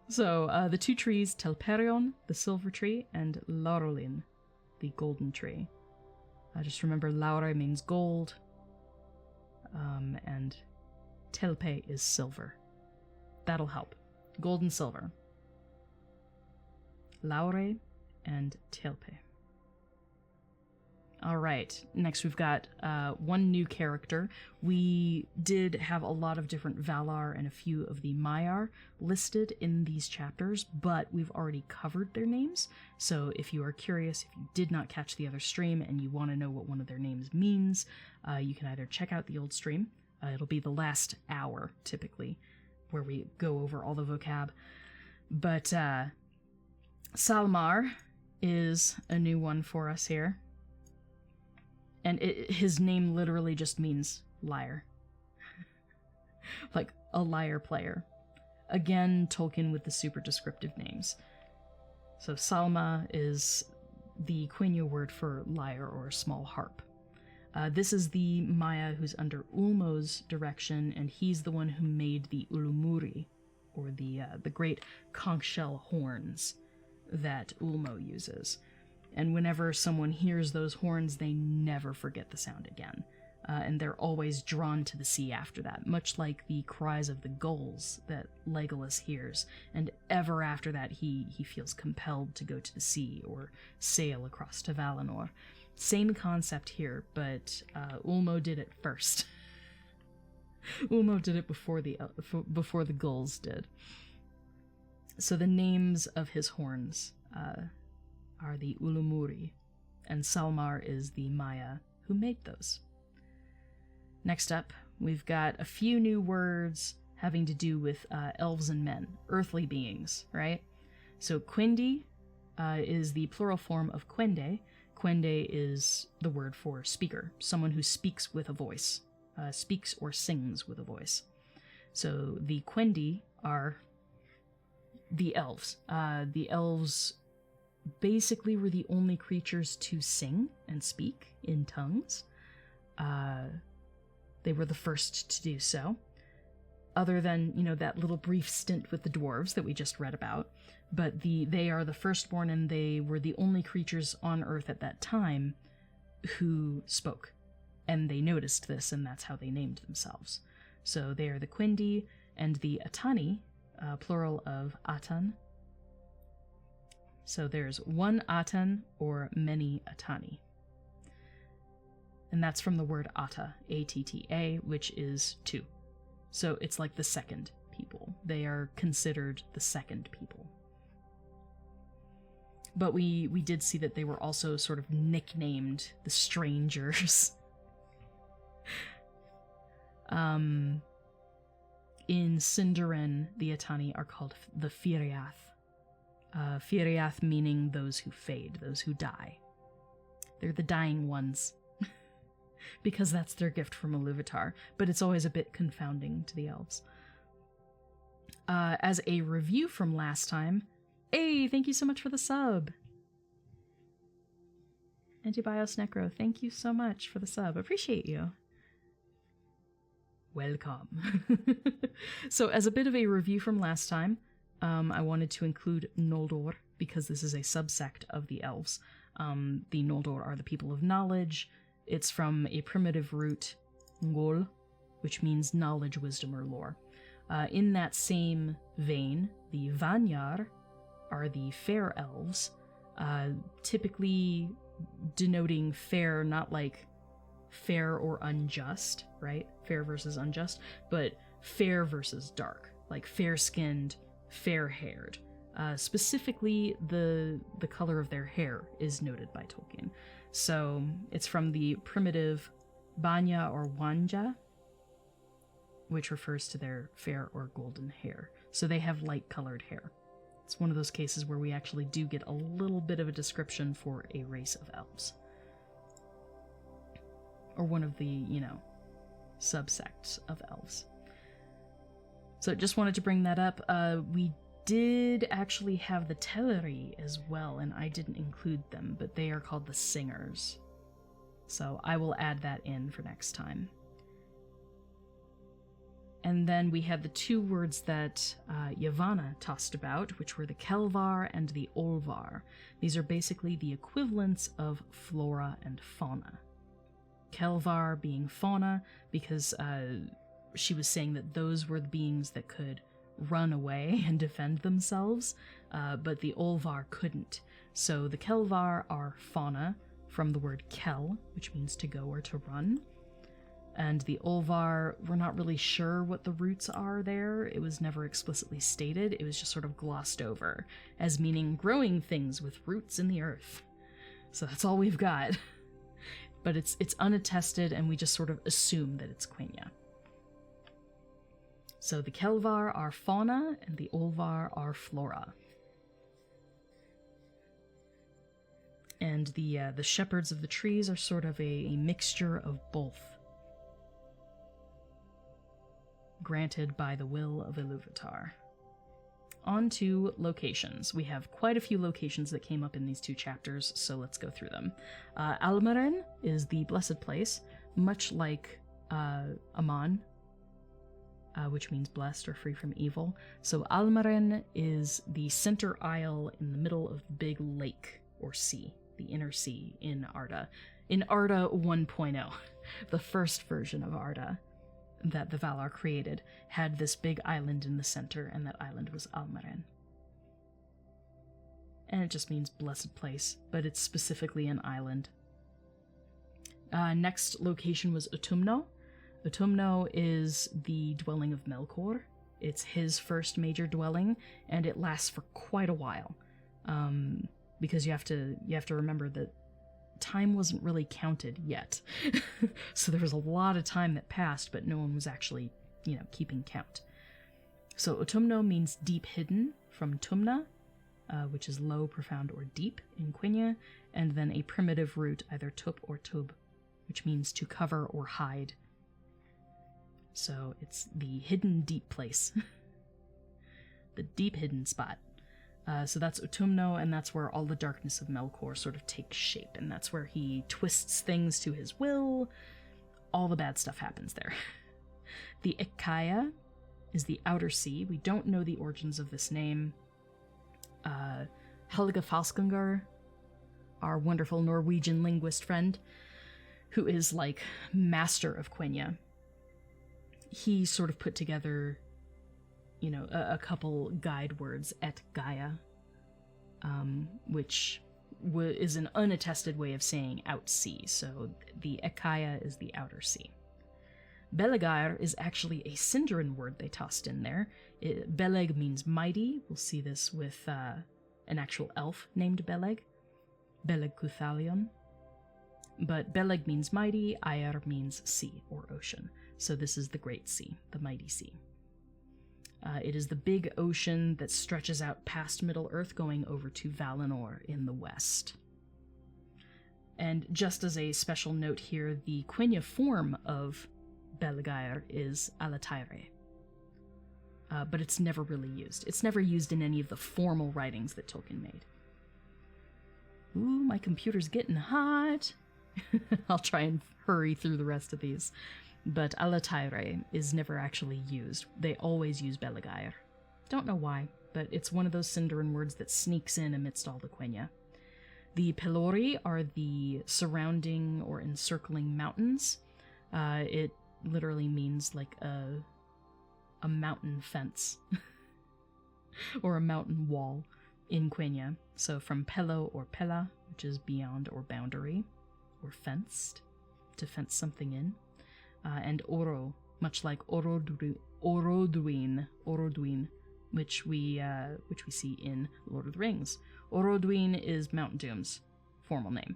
So, the two trees, Telperion, the silver tree, and Laurelin, the golden tree. Just remember, Laure means gold, and Telpe is silver. That'll help. Gold and silver. Laure and Telpe. Alright, next we've got one new character. We did have a lot of different Valar and a few of the Maiar listed in these chapters, but we've already covered their names. So if you are curious, if you did not catch the other stream and you want to know what one of their names means, you can either check out the old stream. It'll be the last hour, typically, where we go over all the vocab. But Salmar is a new one for us here. And his name literally just means liar. Like a lyre player. Again, Tolkien with the super descriptive names. So Salma is the Quenya word for lyre or small harp. This is the Maya who's under Ulmo's direction, and he's the one who made the Ulumuri, or the great conch shell horns that Ulmo uses. And whenever someone hears those horns, they never forget the sound again. And they're always drawn to the sea after that, much like the cries of the gulls that Legolas hears. And ever after that, he feels compelled to go to the sea or sail across to Valinor. Same concept here, but Ulmo did it first. Ulmo did it before the gulls did. So the names of his horns are the Ulumuri, and Salmar is the Maya who made those. Next up, we've got a few new words having to do with elves and men, earthly beings, right? So Quendi is the plural form of Quende. Quende is the word for speaker, someone who speaks with a voice, speaks or sings with a voice. So the Quendi are the elves. The elves basically were the only creatures to sing and speak in tongues. They were the first to do so, other than, that little brief stint with the dwarves that we just read about. But they are the firstborn, and they were the only creatures on Earth at that time who spoke. And they noticed this, and that's how they named themselves. So they are the Quendi and the Atani, plural of Atan. So there's one Atan or many Atani. And that's from the word Atta, A-T-T-A, which is two. So it's like the second people. They are considered the second people. But we did see that they were also sort of nicknamed the strangers. In Sindarin, the Atani are called the Firiath. Firiath meaning those who fade, those who die. They're the dying ones. Because that's their gift from Iluvatar, but it's always a bit confounding to the elves. As a review from last time, hey, thank you so much for the sub! Antibios Necro, thank you so much for the sub. Appreciate you. Welcome. So as a bit of a review from last time, I wanted to include Noldor, because this is a subsect of the elves. The Noldor are the people of knowledge. It's from a primitive root, ngol, which means knowledge, wisdom, or lore. In that same vein, the Vanyar are the fair elves, typically denoting fair, not like fair or unjust, right? Fair versus unjust, but fair versus dark, like fair-skinned, fair-haired. Specifically, the color of their hair is noted by Tolkien. So it's from the primitive Banya or Wanja, which refers to their fair or golden hair. So they have light-colored hair. It's one of those cases where we actually do get a little bit of a description for a race of elves. Or one of the, subsects of elves. So just wanted to bring that up. We did actually have the Teleri as well, and I didn't include them, but they are called the Singers. So I will add that in for next time. And then we had the two words that Yavanna tossed about, which were the Kelvar and the Olvvar. These are basically the equivalents of flora and fauna. Kelvar being fauna, because she was saying that those were the beings that could run away and defend themselves, but the Olvvar couldn't. So the Kelvar are fauna, from the word kel, which means to go or to run. And the Olvvar, we're not really sure what the roots are there. It was never explicitly stated. It was just sort of glossed over as meaning growing things with roots in the earth. So that's all we've got. But it's unattested, and we just sort of assume that it's Quenya. So the Kelvar are fauna, and the Olvvar are flora. And the shepherds of the trees are sort of a mixture of both, granted by the will of Iluvatar. On to locations. We have quite a few locations that came up in these two chapters, so let's go through them. Almaren is the blessed place, much like Aman, which means blessed or free from evil. So Almaren is the center isle in the middle of the big lake or sea, the inner sea in Arda. In Arda 1.0, the first version of Arda that the Valar created had this big island in the center, and that island was Almaren. And it just means blessed place, but it's specifically an island. Next location was Utumno. Utumno is the dwelling of Melkor. It's his first major dwelling, and it lasts for quite a while. Because you have to remember that time wasn't really counted yet. So there was a lot of time that passed, but no one was actually, keeping count. So Utumno means deep hidden, from Tumna, which is low, profound, or deep in Quenya, and then a primitive root, either tup or tub, which means to cover or hide. So it's the hidden deep place. The deep hidden spot. So that's Utumno, and that's where all the darkness of Melkor sort of takes shape, and that's where he twists things to his will. All the bad stuff happens there. The Ekkaya is the outer sea. We don't know the origins of this name. Helga Falskungar, our wonderful Norwegian linguist friend, who is like master of Quenya, he sort of put together a couple guide words, et Gaia, which is an unattested way of saying out sea. So the Ekkaya is the outer sea. Belegair is actually a Sindarin word they tossed in there. Beleg means mighty. We'll see this with an actual elf named Beleg. Beleg Cuthalion. But Beleg means mighty, Aer means sea or ocean. So this is the Great Sea, the Mighty Sea. It is the big ocean that stretches out past Middle-earth, going over to Valinor in the west. And just as a special note here, the Quenya form of Belegair is Alataire. But it's never really used. It's never used in any of the formal writings that Tolkien made. Ooh, my computer's getting hot. I'll try and hurry through the rest of these. But Alataire is never actually used. They always use Belegair. Don't know why, but it's one of those Sindarin words that sneaks in amidst all the Quenya. The Pelori are the surrounding or encircling mountains. It literally means like a mountain fence or a mountain wall in Quenya. So from Pelo or Pella, which is beyond or boundary, or fenced, to fence something in. And Oro, much like Orodruin, which we see in Lord of the Rings. Orodruin is Mount Doom's formal name.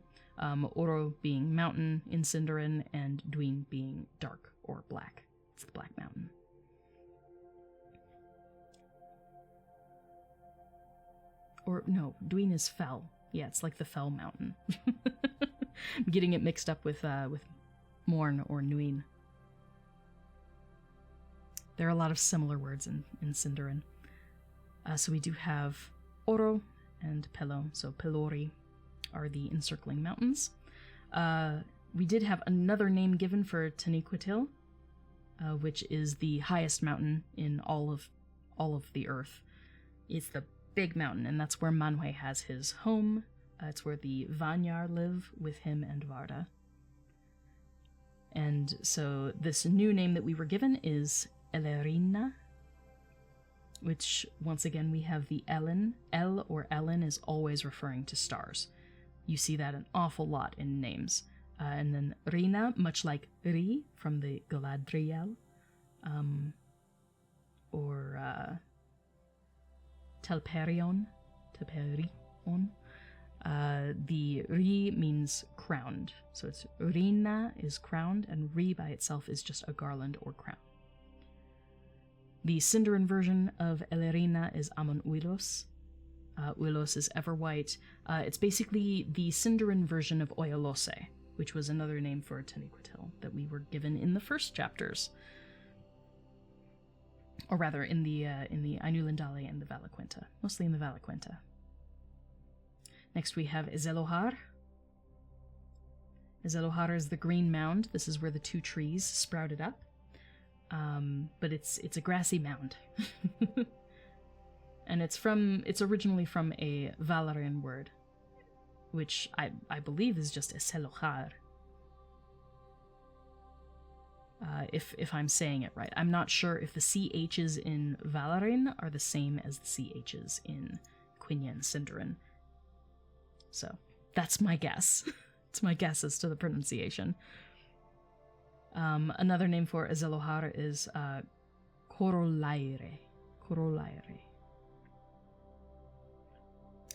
Oro being mountain in Sindarin, and Duin being dark or black. It's the Black Mountain. Or no, Duin is Fell. Yeah, it's like the Fell Mountain. I'm getting it mixed up with Morn or Nuin. There are a lot of similar words in Sindarin. So we do have Oro and Pelo, so Pelori are the encircling mountains. We did have another name given for Taniquetil, which is the highest mountain in all of the earth. It's the big mountain, and that's where Manwë has his home. It's where the Vanyar live with him and Varda. And so this new name that we were given is Elerina, which, once again, we have the Ellen. El or Ellen is always referring to stars. You see that an awful lot in names. And then Rina, much like Ri from the Galadriel, or Telperion. The Ri means crowned. So it's Rina is crowned, and Ri by itself is just a garland or crown. The Sindarin version of Elerina is Amon Uilos. Uilos is Everwhite. It's basically the Sindarin version of Oyalose, which was another name for Taniquetil that we were given in the first chapters. Or rather, in the Ainulindale and the Valaquenta. Mostly in the Valaquenta. Next we have Zelohar. Zelohar is the green mound. This is where the two trees sprouted up. But it's a grassy mound. And it's originally from a Valerian word, which I believe is just Zelohar. If I'm saying it right. I'm not sure if the CHs in Valerian are the same as the CHs in Quenya and Sindarin. So, that's my guess. It's my guess as to the pronunciation. Another name for Zelohar is Corolaire,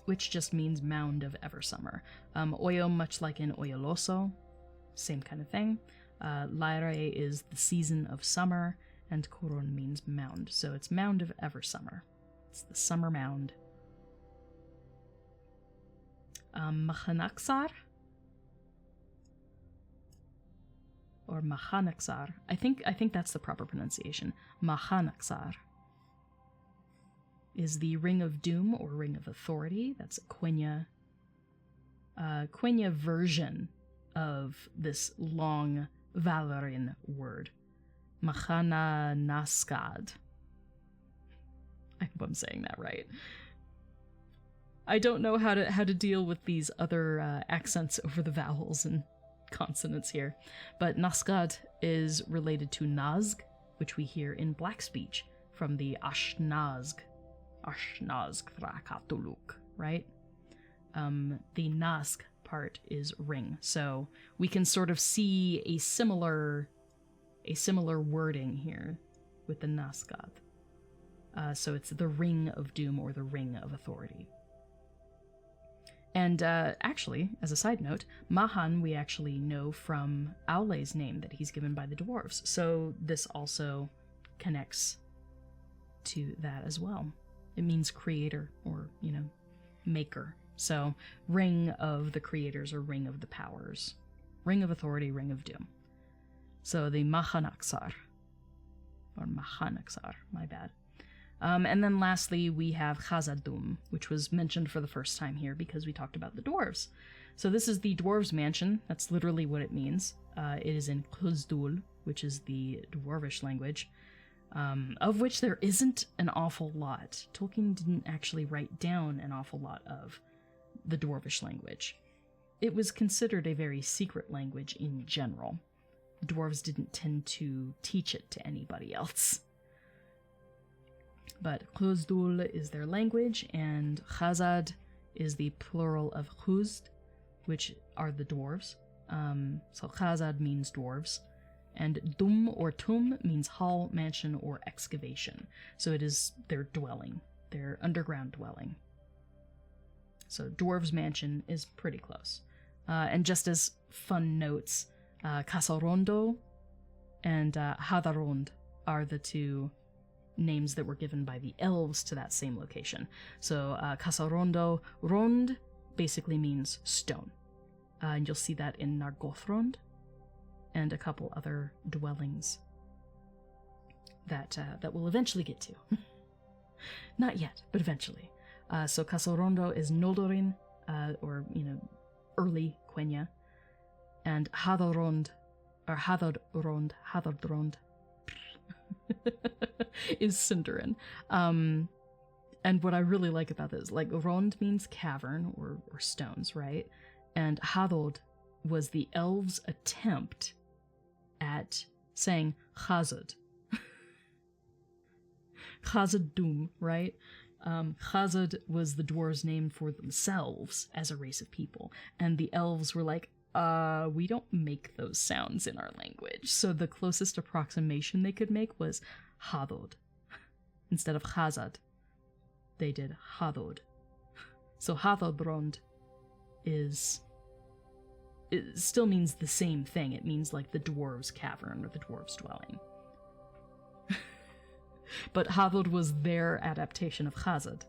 which just means mound of Eversummer. Oyo, much like in Oyoloso, same kind of thing. Laire is the season of summer, and Coron means mound, so it's mound of Eversummer. It's the summer mound. Mahanaxar, or Mahanaxar. I think that's the proper pronunciation. Mahanaxar is the Ring of Doom or Ring of Authority. That's a Quenya version of this long Valerian word. Mahanaskad. I hope I'm saying that right. I don't know how to deal with these other accents over the vowels and consonants here, but Naskad is related to Nazg, which we hear in Black speech from the Ashnazg Thrakatuluk, right? The Nask part is ring, so we can sort of see a similar wording here with the Naskad. So it's the Ring of Doom or the Ring of Authority. And actually, as a side note, Mahan we actually know from Aule's name that he's given by the dwarves, so this also connects to that as well. It means creator or, maker. So, Ring of the Creators or Ring of the Powers. Ring of Authority, Ring of Doom. So the Mahanaxar. Or Mahanaxar, my bad. And then lastly, we have Khazad-dûm, which was mentioned for the first time here because we talked about the dwarves. So this is the dwarves' mansion. That's literally what it means. It is in Khluzdul, which is the dwarvish language, of which there isn't an awful lot. Tolkien didn't actually write down an awful lot of the dwarvish language. It was considered a very secret language in general. Dwarves didn't tend to teach it to anybody else. But Khluzdul is their language, and Khazad is the plural of Khuzd, which are the dwarves. So Khazad means dwarves, and Dum or Tum means hall, mansion, or excavation. So it is their dwelling, their underground dwelling. So dwarves' mansion is pretty close. And just as fun notes, Casorondo and Hadarond are the two names that were given by the elves to that same location. So Casorondo, Rond basically means stone. And you'll see that in Nargothrond and a couple other dwellings that we'll eventually get to. Not yet, but eventually. So Casorondo is Noldorin, or, early Quenya, and Hadorond, or Hadorond, is Sindarin. And what I really like about this, like, Rond means cavern, or stones, right? And Hadod was the elves' attempt at saying Chazad. Chazad Dum, right? Chazad was the dwarves' name for themselves as a race of people, and the elves were like, we don't make those sounds in our language. So the closest approximation they could make was Hadod. Instead of Chazad, they did Hadod. So Hadodrond it still means the same thing. It means like the dwarves' cavern or the dwarves' dwelling. But Hadod was their adaptation of Chazad.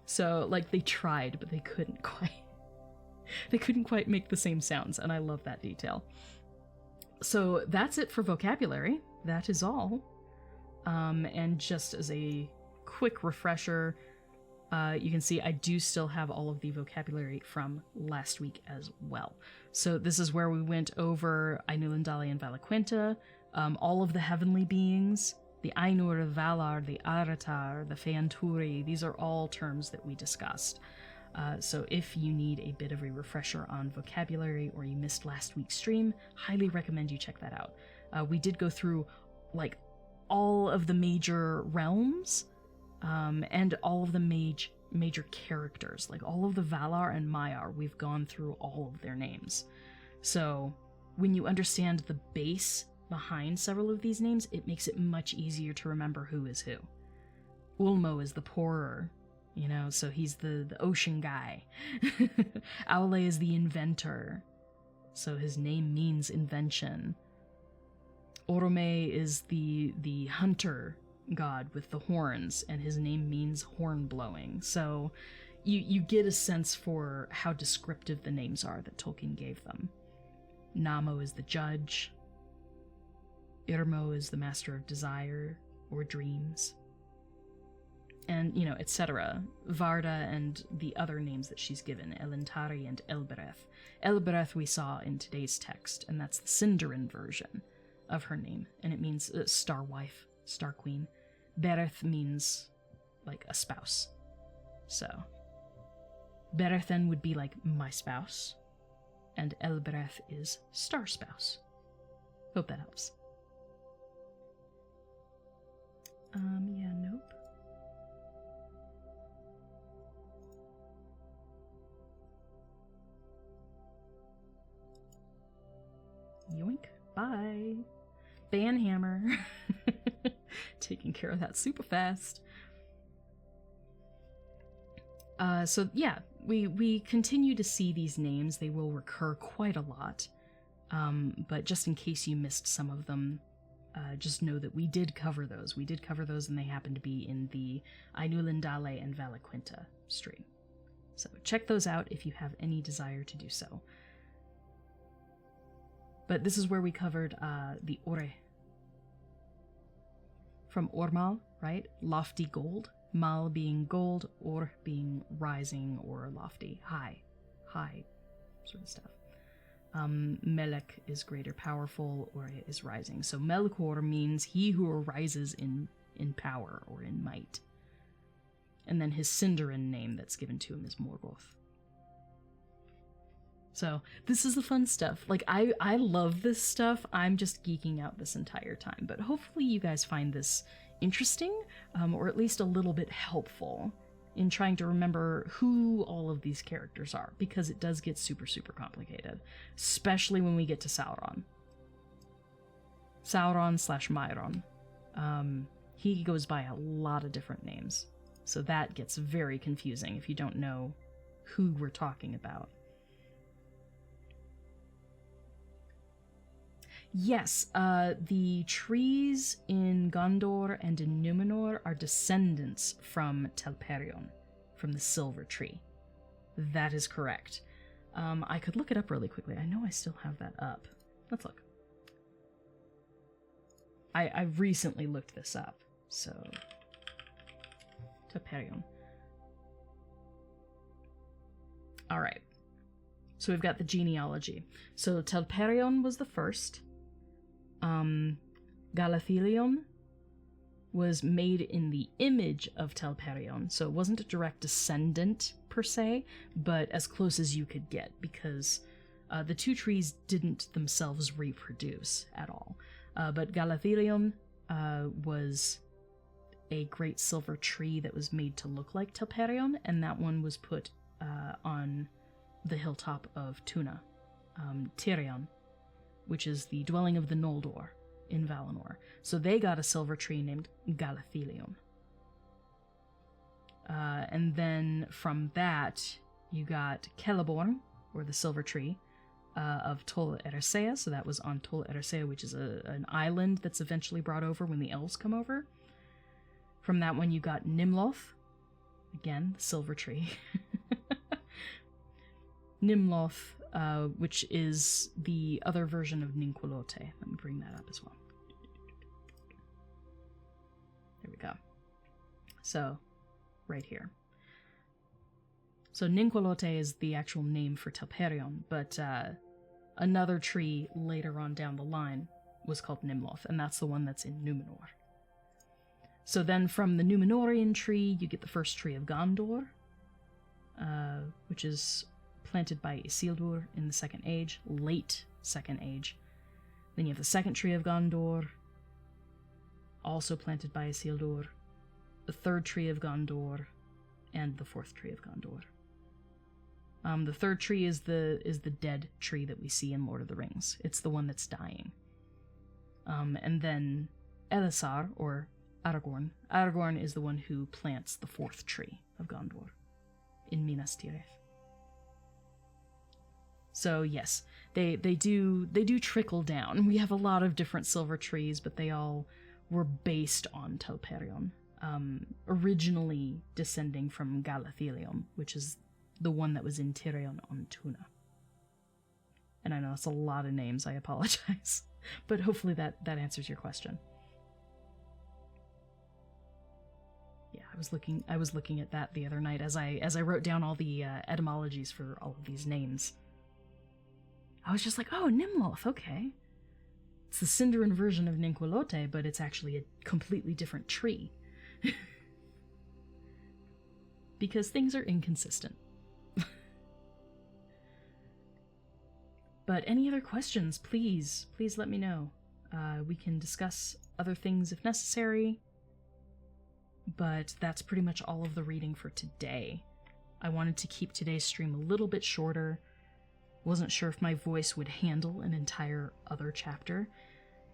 So, like, they tried, but they couldn't quite make the same sounds, and I love that detail. So that's it for vocabulary. That is all. And just as a quick refresher, you can see I do still have all of the vocabulary from last week as well. So this is where we went over Ainul Indale and Valaquenta, all of the heavenly beings, the Ainur, the Valar, the Aratar, the Feanturi. These are all terms that we discussed. So if you need a bit of a refresher on vocabulary or you missed last week's stream, highly recommend you check that out. We did go through like all of the major realms, and all of the major characters, like all of the Valar and Maiar. We've gone through all of their names. So when you understand the base behind several of these names, it makes it much easier to remember who is who. Ulmo is the pourer, so he's the ocean guy. Aule is the inventor, so his name means invention. Orome is the hunter god with the horns, and his name means horn blowing. So you get a sense for how descriptive the names are that Tolkien gave them. Namo is the judge. Irmo is the master of desire or dreams. And, etc. Varda and the other names that she's given, Elentari and Elbereth. Elbereth we saw in today's text, and that's the Sindarin version of her name, and it means star wife, star queen. Bereth means like a spouse. So Berethen would be like my spouse, and Elbereth is star spouse. Hope that helps. Yeah, nope. Yoink. Bye. Banhammer. Taking care of that super fast. So yeah, we continue to see these names. They will recur quite a lot. But just in case you missed some of them, just know that we did cover those. We did cover those, and they happen to be in the Ainul Indale and Valaquenta stream. So check those out if you have any desire to do so. But this is where we covered the Ore. From Ormal, right? Lofty gold. Mal being gold, Or being rising or lofty, high sort of stuff. Melek is greater, powerful, or is rising. So Melkor means he who arises in power or in might. And then his Sindarin name that's given to him is Morgoth. So this is the fun stuff. Like, I love this stuff. I'm just geeking out this entire time. But hopefully you guys find this interesting, or at least a little bit helpful in trying to remember who all of these characters are, because it does get super, super complicated, especially when we get to Sauron. Sauron/Myron. He goes by a lot of different names, so that gets very confusing if you don't know who we're talking about. Yes, the trees in Gondor and in Numenor are descendants from Telperion, from the Silver Tree. That is correct. I could look it up really quickly. I know I still have that up. Let's look. I recently looked this up, so... Telperion. All right. So we've got the genealogy. So Telperion was the first. Galathilion was made in the image of Telperion, so it wasn't a direct descendant per se, but as close as you could get, because the two trees didn't themselves reproduce at all. But Galathilion was a great silver tree that was made to look like Telperion, and that one was put on the hilltop of Tuna, Tirion, which is the dwelling of the Noldor in Valinor. So they got a silver tree named Galathilion. And then from that, you got Celeborn, or the silver tree, of Tol Eressëa. So that was on Tol Eressëa, which is an island that's eventually brought over when the elves come over. From that one, you got Nimloth, again, the silver tree. Nimloth, which is the other version of Ninquolote. Let me bring that up as well. There we go. So, right here. So Ninquolote is the actual name for Telperion, but another tree later on down the line was called Nimloth, and that's the one that's in Numenor. So then from the Númenórean tree, you get the first tree of Gondor, which is planted by Isildur in the Second Age, late Second Age. Then you have the second tree of Gondor, also planted by Isildur, the third tree of Gondor, and the fourth tree of Gondor. The third tree is the dead tree that we see in Lord of the Rings. It's the one that's dying. And then Elisar, or Aragorn. Aragorn is the one who plants the fourth tree of Gondor in Minas Tirith. So yes, they do trickle down. We have a lot of different silver trees, but they all were based on Telperion, originally descending from Galathilion, which is the one that was in Tirion on Tuna. And I know that's a lot of names, I apologize. But hopefully that answers your question. Yeah, I was looking at that the other night as I wrote down all the etymologies for all of these names. I was just like, oh, Nimloth, okay. It's the Sindarin version of Ninquolote, but it's actually a completely different tree. Because things are inconsistent. But any other questions, please let me know. We can discuss other things if necessary. But that's pretty much all of the reading for today. I wanted to keep today's stream a little bit shorter. Wasn't sure if my voice would handle an entire other chapter.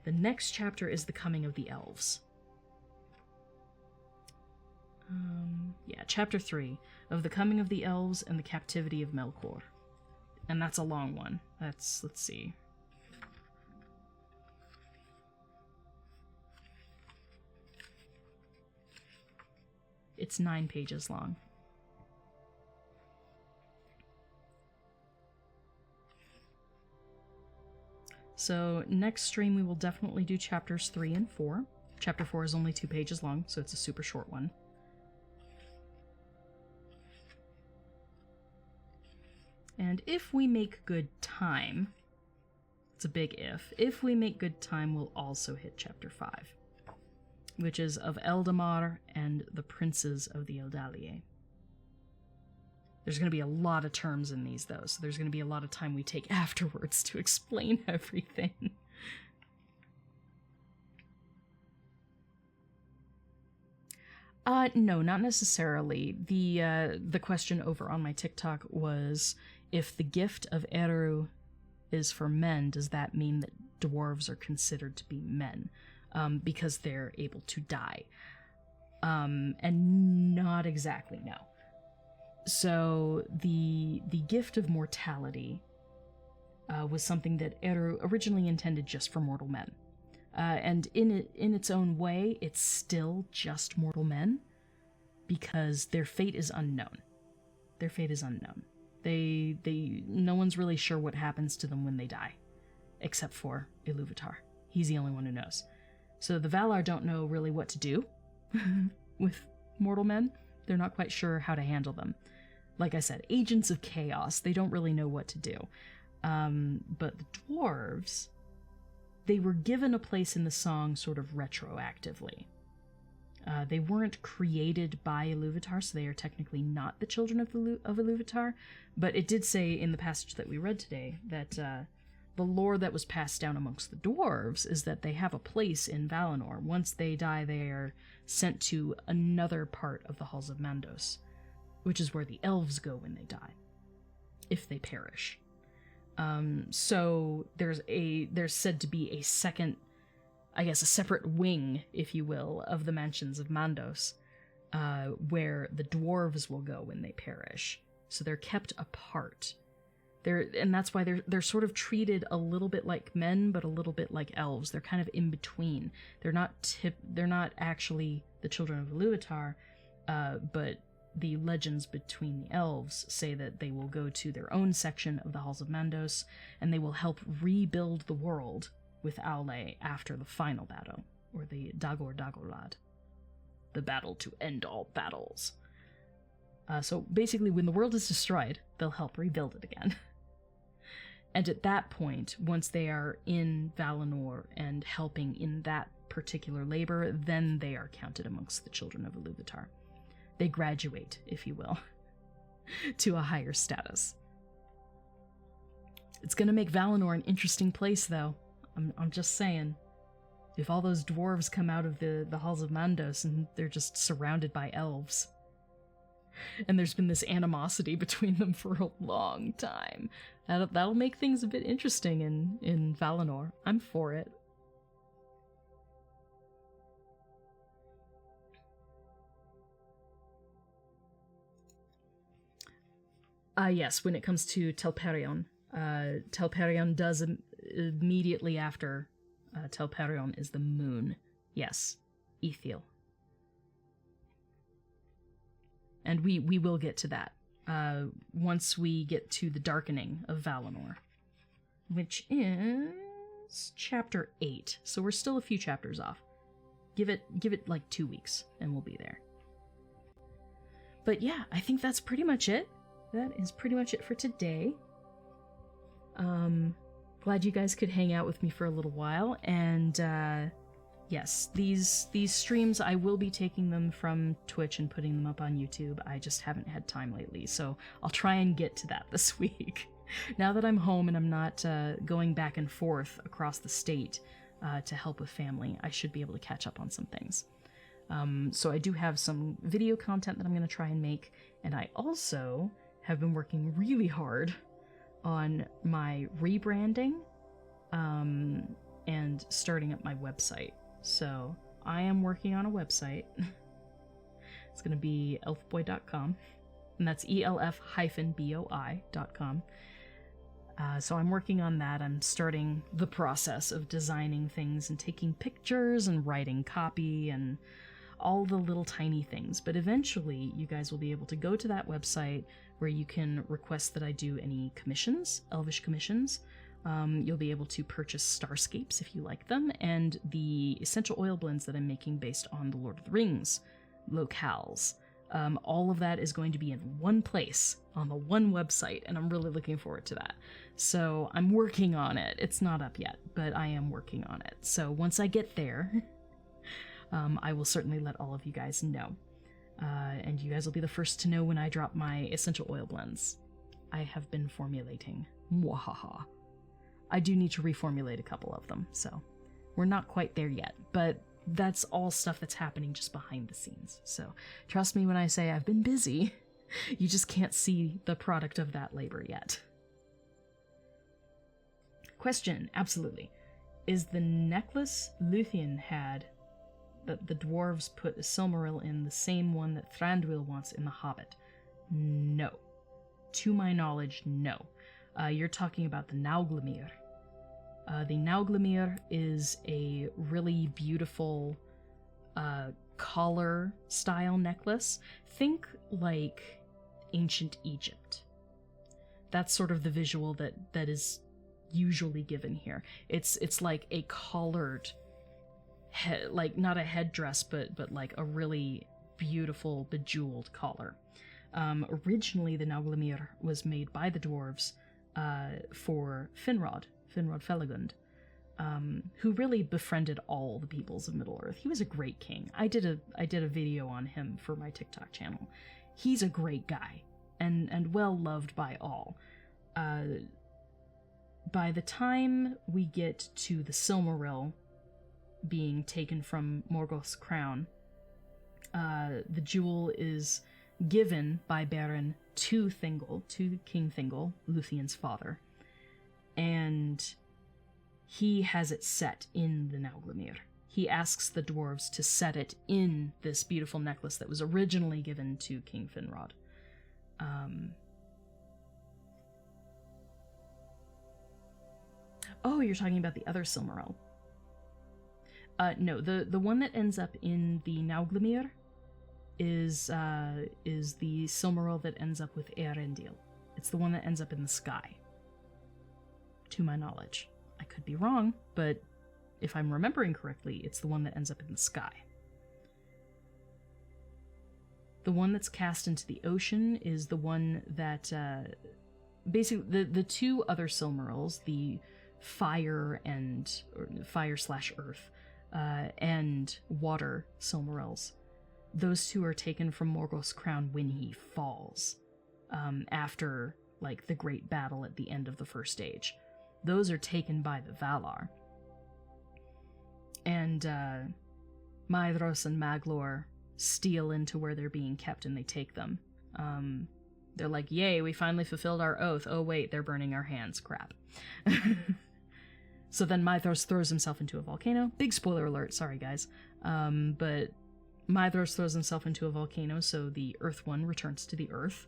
The next chapter is the coming of the elves. Yeah, chapter 3 of the coming of the elves and the captivity of Melkor. And that's a long one. Let's see. It's 9 pages long. So next stream we will definitely do chapters 3 and 4. Chapter 4 is only 2 pages long, so it's a super short one. And if we make good time, it's a big if we make good time, we'll also hit chapter 5, which is of Eldamar and the princes of the Eldalie. There's going to be a lot of terms in these, though, so there's going to be a lot of time we take afterwards to explain everything. No, not necessarily. The question over on my TikTok was, if the gift of Eru is for men, does that mean that dwarves are considered to be men? Because they're able to die. And not exactly, no. So the gift of mortality was something that Eru originally intended just for mortal men. And in its own way, it's still just mortal men, because their fate is unknown. Their fate is unknown. No one's really sure what happens to them when they die, except for Ilúvatar. He's the only one who knows. So the Valar don't know really what to do with mortal men, They're not quite sure how to handle them. Like I said, agents of chaos. They don't really know what to do. But the dwarves, they were given a place in the song sort of retroactively. They weren't created by Iluvatar, so they are technically not the children of Iluvatar, but it did say in the passage that we read today that the lore that was passed down amongst the dwarves is that they have a place in Valinor. Once they die, they are sent to another part of the Halls of Mandos, which is where the elves go when they die, if they perish. So there's said to be a second, I guess, a separate wing, if you will, of the mansions of Mandos, where the dwarves will go when they perish. So they're kept apart. And that's why they're sort of treated a little bit like men, but a little bit like elves. They're kind of in between. They're not actually the children of Iluvatar, but the legends between the elves say that they will go to their own section of the Halls of Mandos, and they will help rebuild the world with Aule after the final battle, or the Dagor Dagorlad, the battle to end all battles. So basically, when the world is destroyed, they'll help rebuild it again. And at that point, once they are in Valinor and helping in that particular labor, then they are counted amongst the children of Iluvatar. They graduate, if you will, to a higher status. It's going to make Valinor an interesting place, though. I'm just saying. If all those dwarves come out of the Halls of Mandos and they're just surrounded by elves, and there's been this animosity between them for a long time, that'll make things a bit interesting in Valinor. I'm for it. Yes, when it comes to Telperion. Telperion does immediately after Telperion is the moon. Yes, Ethiel. And we will get to that once we get to the darkening of Valinor, which is chapter 8. So we're still a few chapters off. Give it like 2 weeks and we'll be there. But yeah, I think that's pretty much it. That is pretty much it for today. Glad you guys could hang out with me for a little while, and yes, these streams, I will be taking them from Twitch and putting them up on YouTube. I just haven't had time lately, so I'll try and get to that this week. Now that I'm home and I'm not going back and forth across the state to help with family, I should be able to catch up on some things. So I do have some video content that I'm going to try and make, and I also have been working really hard on my rebranding and starting up my website. So I am working on a website. It's going to be elfboy.com, and that's elf-boi.com. So I'm working on that. I'm starting the process of designing things and taking pictures and writing copy and all the little tiny things. But eventually you guys will be able to go to that website where you can request that I do any commissions, elvish commissions. You'll be able to purchase starscapes if you like them, and the essential oil blends that I'm making based on the Lord of the Rings locales. All of that is going to be in one place on the one website, and I'm really looking forward to that. So I'm working on it. It's not up yet, but I am working on it. So once I get there, I will certainly let all of you guys know. And you guys will be the first to know when I drop my essential oil blends. I have been formulating. Mwahaha. I do need to reformulate a couple of them, so we're not quite there yet, but that's all stuff that's happening just behind the scenes. So trust me when I say I've been busy. You just can't see the product of that labor yet. Question, absolutely. Is the necklace Luthien had that the dwarves put a Silmaril in the same one that Thranduil wants in The Hobbit? No. To my knowledge, no. You're talking about the Nauglimere. The Nauglimere is a really beautiful collar-style necklace. Think like ancient Egypt. That's sort of the visual that is usually given here. It's like a collared head, like not a headdress, but like a really beautiful bejeweled collar. Originally, the Nauglimere was made by the dwarves for Finrod Felagund, who really befriended all the peoples of Middle-earth. He was a great king. I did a video on him for my TikTok channel. He's a great guy, and well loved by all. By the time we get to the Silmaril being taken from Morgoth's crown, the jewel is given by Beren to King Thingol, Lúthien's father, and he has it set in the Nauglimere. He asks the dwarves to set it in this beautiful necklace that was originally given to King Finrod. Oh, you're talking about the other Silmaril. No, the one that ends up in the Nauglimere is the Silmaril that ends up with Eärendil. It's the one that ends up in the sky, to my knowledge. I could be wrong, but if I'm remembering correctly, it's the one that ends up in the sky. The one that's cast into the ocean is the one that, basically, the two other Silmarils, the fire / earth, and water Silmarils, those two are taken from Morgoth's crown when he falls, after, like, the great battle at the end of the First Age. Those are taken by the Valar. And Maedhros and Maglor steal into where they're being kept and they take them. They're like, yay, we finally fulfilled our oath. Oh wait, they're burning our hands. Crap. So then Maedhros throws himself into a volcano. Big spoiler alert, sorry guys. But Maedhros throws himself into a volcano, so the Earth one returns to the Earth.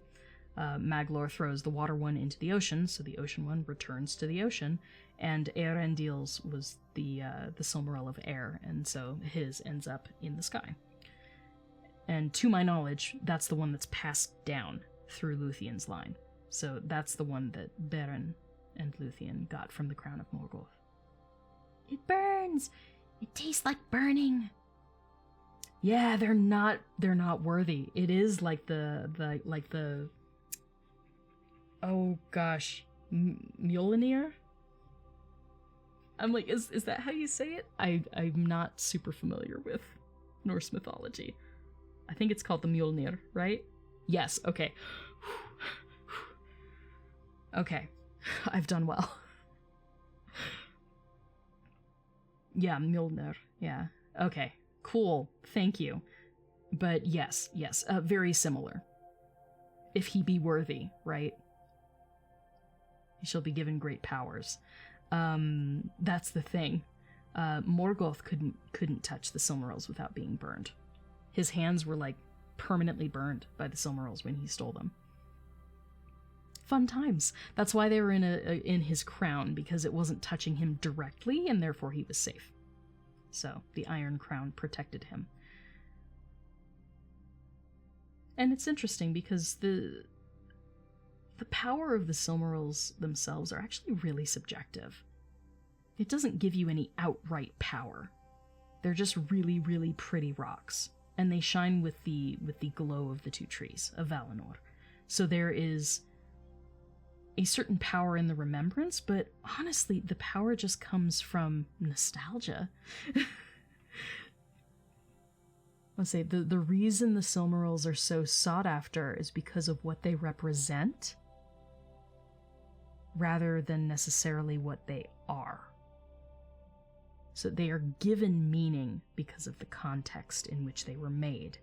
Maglor throws the water one into the ocean, so the ocean one returns to the ocean, and Eärendil's was the Silmaril of air, and so his ends up in the sky. And to my knowledge, that's the one that's passed down through Lúthien's line. So that's the one that Beren and Lúthien got from the crown of Morgoth. It burns! It tastes like burning! Yeah, they're not worthy. It is like the oh gosh, Mjolnir? I'm like, is that how you say it? I'm not super familiar with Norse mythology. I think it's called the Mjolnir, right? Yes, okay. Okay, I've done well. Yeah, Mjolnir, yeah. Okay, cool, thank you. But yes, very similar. If he be worthy, right? He shall be given great powers. That's the thing. Morgoth couldn't touch the Silmarils without being burned. His hands were like permanently burned by the Silmarils when he stole them. Fun times. That's why they were in his crown, because it wasn't touching him directly, and therefore he was safe. So the Iron Crown protected him. And it's interesting because the power of the Silmarils themselves are actually really subjective. It doesn't give you any outright power. They're just really, really pretty rocks, and they shine with the glow of the two trees of Valinor. So there is a certain power in the remembrance, but honestly, the power just comes from nostalgia. Let's say the reason the Silmarils are so sought after is because of what they represent, rather than necessarily what they are. So they are given meaning because of the context in which they were made.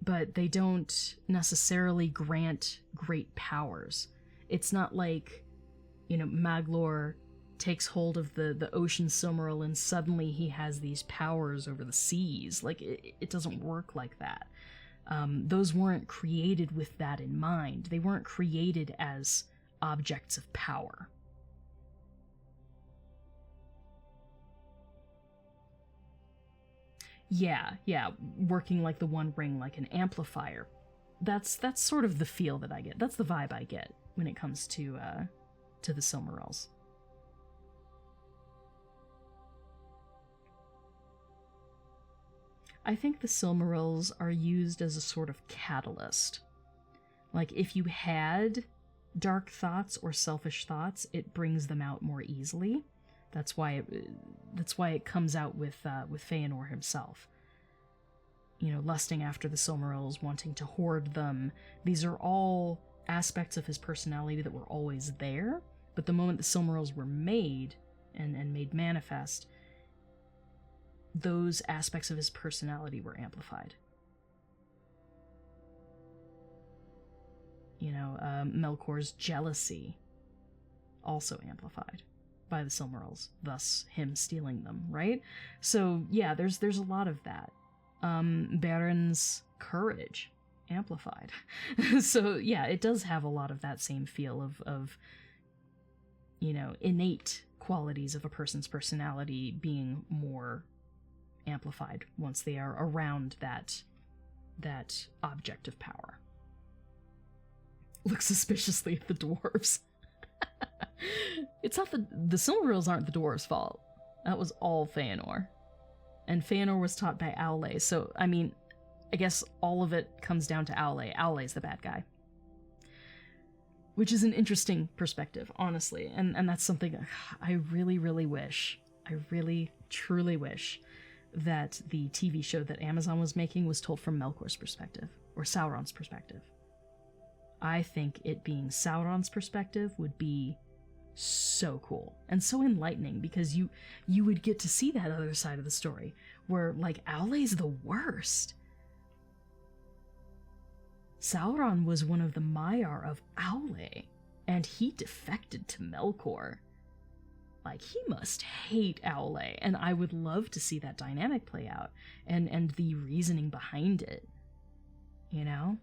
But they don't necessarily grant great powers. It's not like, Maglor takes hold of the ocean Silmaril and suddenly he has these powers over the seas. Like, it doesn't work like that. Those weren't created with that in mind. They weren't created as objects of power. Yeah, working like the One Ring, like an amplifier. That's sort of the feel that I get. That's the vibe I get when it comes to the Silmarils. I think the Silmarils are used as a sort of catalyst. Like, if you had dark thoughts or selfish thoughts, it brings them out more easily. That's why it comes out with Feanor himself. You know, lusting after the Silmarils, wanting to hoard them. These are all aspects of his personality that were always there, but the moment the Silmarils were made and made manifest, those aspects of his personality were amplified. You know, Melkor's jealousy, also amplified by the Silmarils, thus him stealing them, right? So yeah, there's a lot of that. Baron's courage, amplified. So yeah, it does have a lot of that same feel of you know, innate qualities of a person's personality being more amplified once they are around that object of power. Look suspiciously at the dwarves. It's not the Silmarils aren't the dwarves' fault. That was all Feanor. And Feanor was taught by Aule, so, I mean, I guess all of it comes down to Aule. Aule's the bad guy. Which is an interesting perspective, honestly, and that's something I really, really wish, I really, truly wish that the TV show that Amazon was making was told from Melkor's perspective, or Sauron's perspective. I think it being Sauron's perspective would be so cool and so enlightening, because you would get to see that other side of the story where, like, Aule's the worst. Sauron was one of the Maiar of Aule, and he defected to Melkor. Like, he must hate Aule, and I would love to see that dynamic play out, and the reasoning behind it, you know?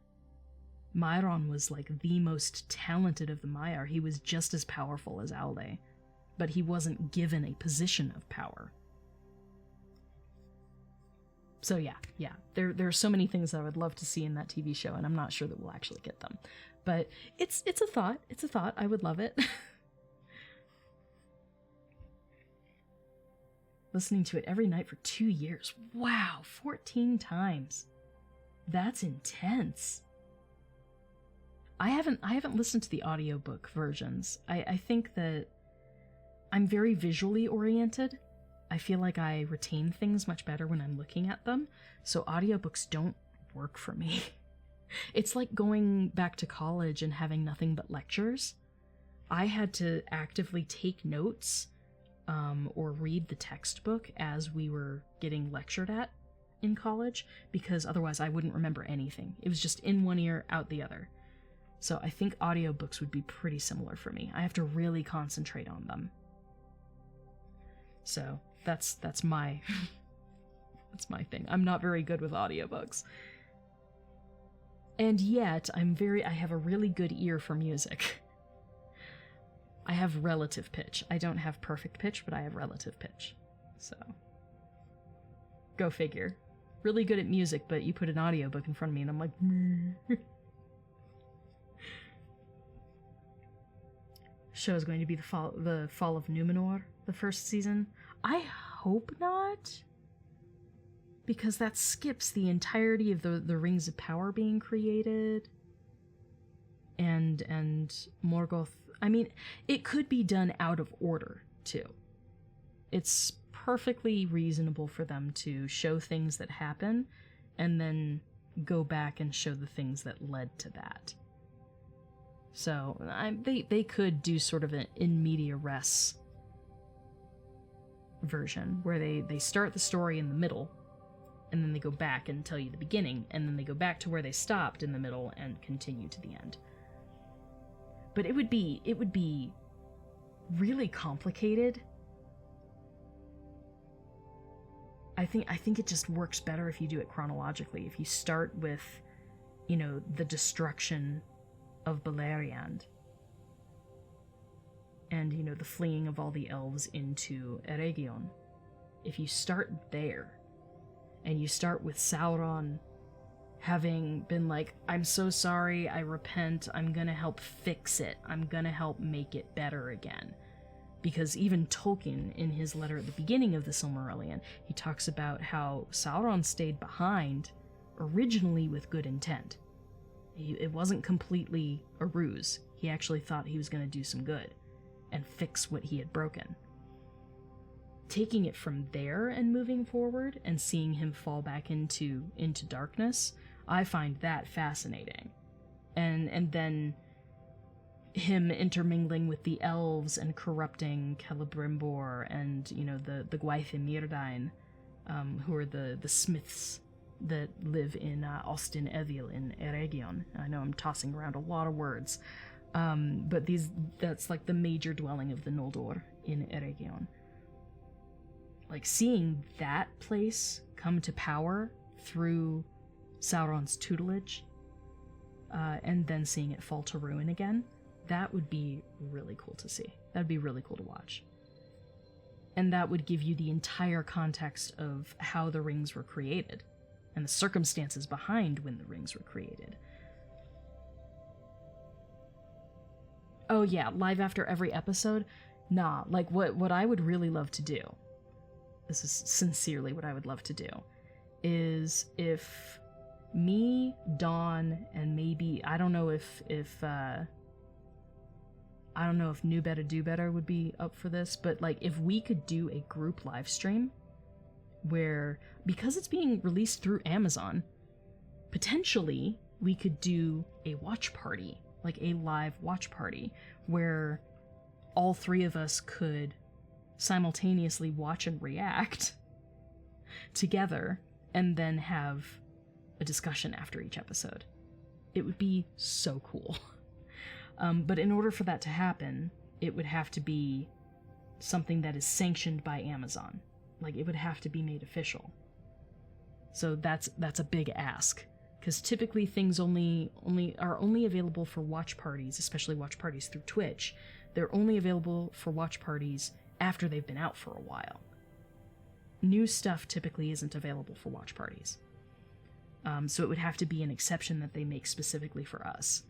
Mairon was, like, the most talented of the Maiar. He was just as powerful as Aule, but he wasn't given a position of power. So yeah, there are so many things that I would love to see in that TV show, and I'm not sure that we'll actually get them. But it's a thought. It's a thought. I would love it. Listening to it every night for 2 years. Wow, 14 times. That's intense. I haven't listened to the audiobook versions. I think that I'm very visually oriented. I feel like I retain things much better when I'm looking at them, so audiobooks don't work for me. It's like going back to college and having nothing but lectures. I had to actively take notes or read the textbook as we were getting lectured at in college, because otherwise I wouldn't remember anything. It was just in one ear, out the other. So I think audiobooks would be pretty similar for me. I have to really concentrate on them. So that's my that's my thing. I'm not very good with audiobooks. And yet I have a really good ear for music. I have relative pitch. I don't have perfect pitch, but I have relative pitch. So go figure. Really good at music, but you put an audiobook in front of me and I'm like, meh. Show is going to be the fall of Numenor, the first season. I hope not, because that skips the entirety of the Rings of Power being created, and Morgoth. I mean, it could be done out of order too. It's perfectly reasonable for them to show things that happen, and then go back and show the things that led to that. So they could do sort of an in media res version, where they start the story in the middle, and then they go back and tell you the beginning, and then they go back to where they stopped in the middle and continue to the end. But it would be really complicated. I think it just works better if you do it chronologically. If you start with, you know, the destruction of Beleriand, and, you know, the fleeing of all the elves into Eregion. If you start there, and you start with Sauron having been like, I'm so sorry, I repent, I'm gonna help fix it, I'm gonna help make it better again. Because even Tolkien, in his letter at the beginning of the Silmarillion, he talks about how Sauron stayed behind originally with good intent. It wasn't completely a ruse. He actually thought he was going to do some good and fix what he had broken. Taking it from there and moving forward and seeing him fall back into darkness, I find that fascinating. And then him intermingling with the elves and corrupting Celebrimbor and, the Gwaith and Myrdain, who are the smiths that live in Austin Evil in Eregion. I know I'm tossing around a lot of words, but that's like the major dwelling of the Noldor in Eregion. Like, seeing that place come to power through Sauron's tutelage, and then seeing it fall to ruin again, that would be really cool to see. That'd be really cool to watch. And that would give you the entire context of how the rings were created, and the circumstances behind when the rings were created. Oh yeah, live after every episode? Nah, like what I would really love to do, this is sincerely what I would love to do, is if me, Dawn, and maybe, I don't know if New Better Do Better would be up for this, but like if we could do a group live stream where, because it's being released through Amazon, potentially we could do a watch party, like a live watch party, where all three of us could simultaneously watch and react together, and then have a discussion after each episode. It would be so cool. But in order for that to happen, it would have to be something that is sanctioned by Amazon. Like, it would have to be made official. So that's a big ask, because typically things are only available for watch parties, especially watch parties through Twitch. They're only available for watch parties after they've been out for a while. New stuff typically isn't available for watch parties. So it would have to be an exception that they make specifically for us,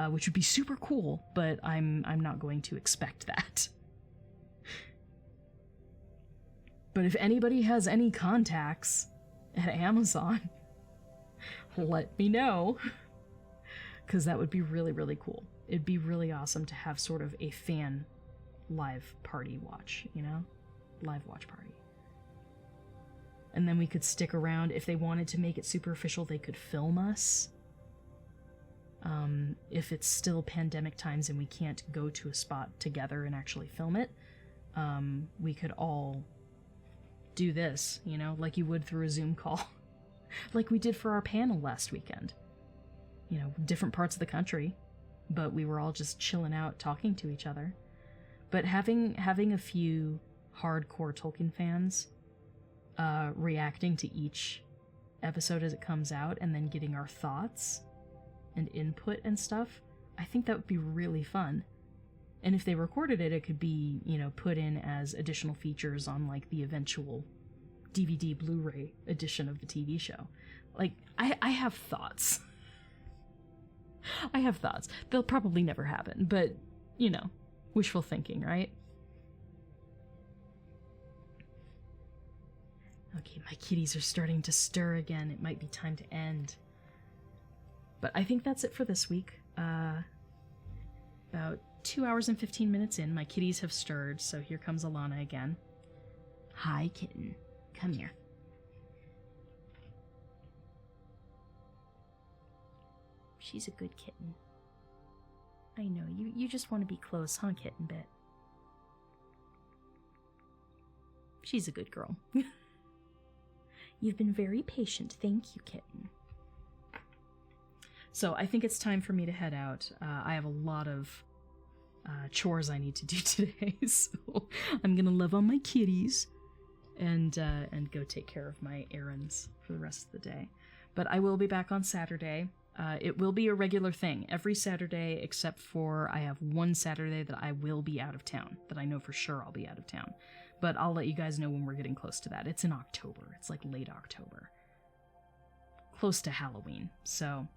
which would be super cool, but I'm not going to expect that. But if anybody has any contacts at Amazon, let me know, because that would be really, really cool. It'd be really awesome to have sort of a fan live party watch, live watch party. And then we could stick around. If they wanted to make it super official, they could film us. If it's still pandemic times and we can't go to a spot together and actually film it, we could all do this, like you would through a Zoom call. Like we did for our panel last weekend. Different parts of the country, but we were all just chilling out, talking to each other. But having a few hardcore Tolkien fans reacting to each episode as it comes out, and then getting our thoughts and input and stuff, I think that would be really fun. And if they recorded it, it could be, put in as additional features on like the eventual DVD Blu-ray edition of the TV show. Like, I have thoughts. I have thoughts. They'll probably never happen, but, wishful thinking, right? Okay, my kitties are starting to stir again. It might be time to end. But I think that's it for this week. About 2 hours and 15 minutes in, my kitties have stirred, so here comes Alana again. Hi, kitten. Come here. She's a good kitten. I know, you just want to be close, huh, kitten bit? She's a good girl. You've been very patient. Thank you, kitten. So I think it's time for me to head out. I have a lot of chores I need to do today, so I'm gonna love on my kitties and go take care of my errands for the rest of the day. But I will be back on Saturday. It will be a regular thing every Saturday, except for I have one Saturday that I will be out of town, that I know for sure I'll be out of town. But I'll let you guys know when we're getting close to that. It's in October. It's like late October. Close to Halloween. So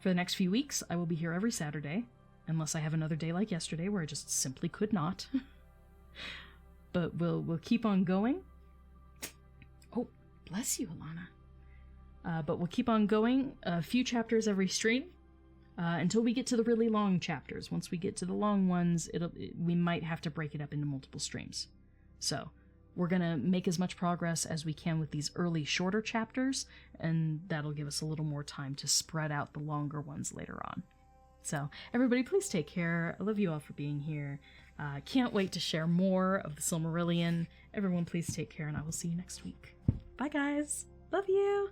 for the next few weeks, I will be here every Saturday, unless I have another day like yesterday where I just simply could not. But we'll keep on going. Oh, bless you, Alana. But we'll keep on going, a few chapters every stream, until we get to the really long chapters. Once we get to the long ones, we might have to break it up into multiple streams. So we're going to make as much progress as we can with these early, shorter chapters, and that'll give us a little more time to spread out the longer ones later on. So, everybody, please take care. I love you all for being here. Can't wait to share more of the Silmarillion. Everyone, please take care, and I will see you next week. Bye, guys. Love you.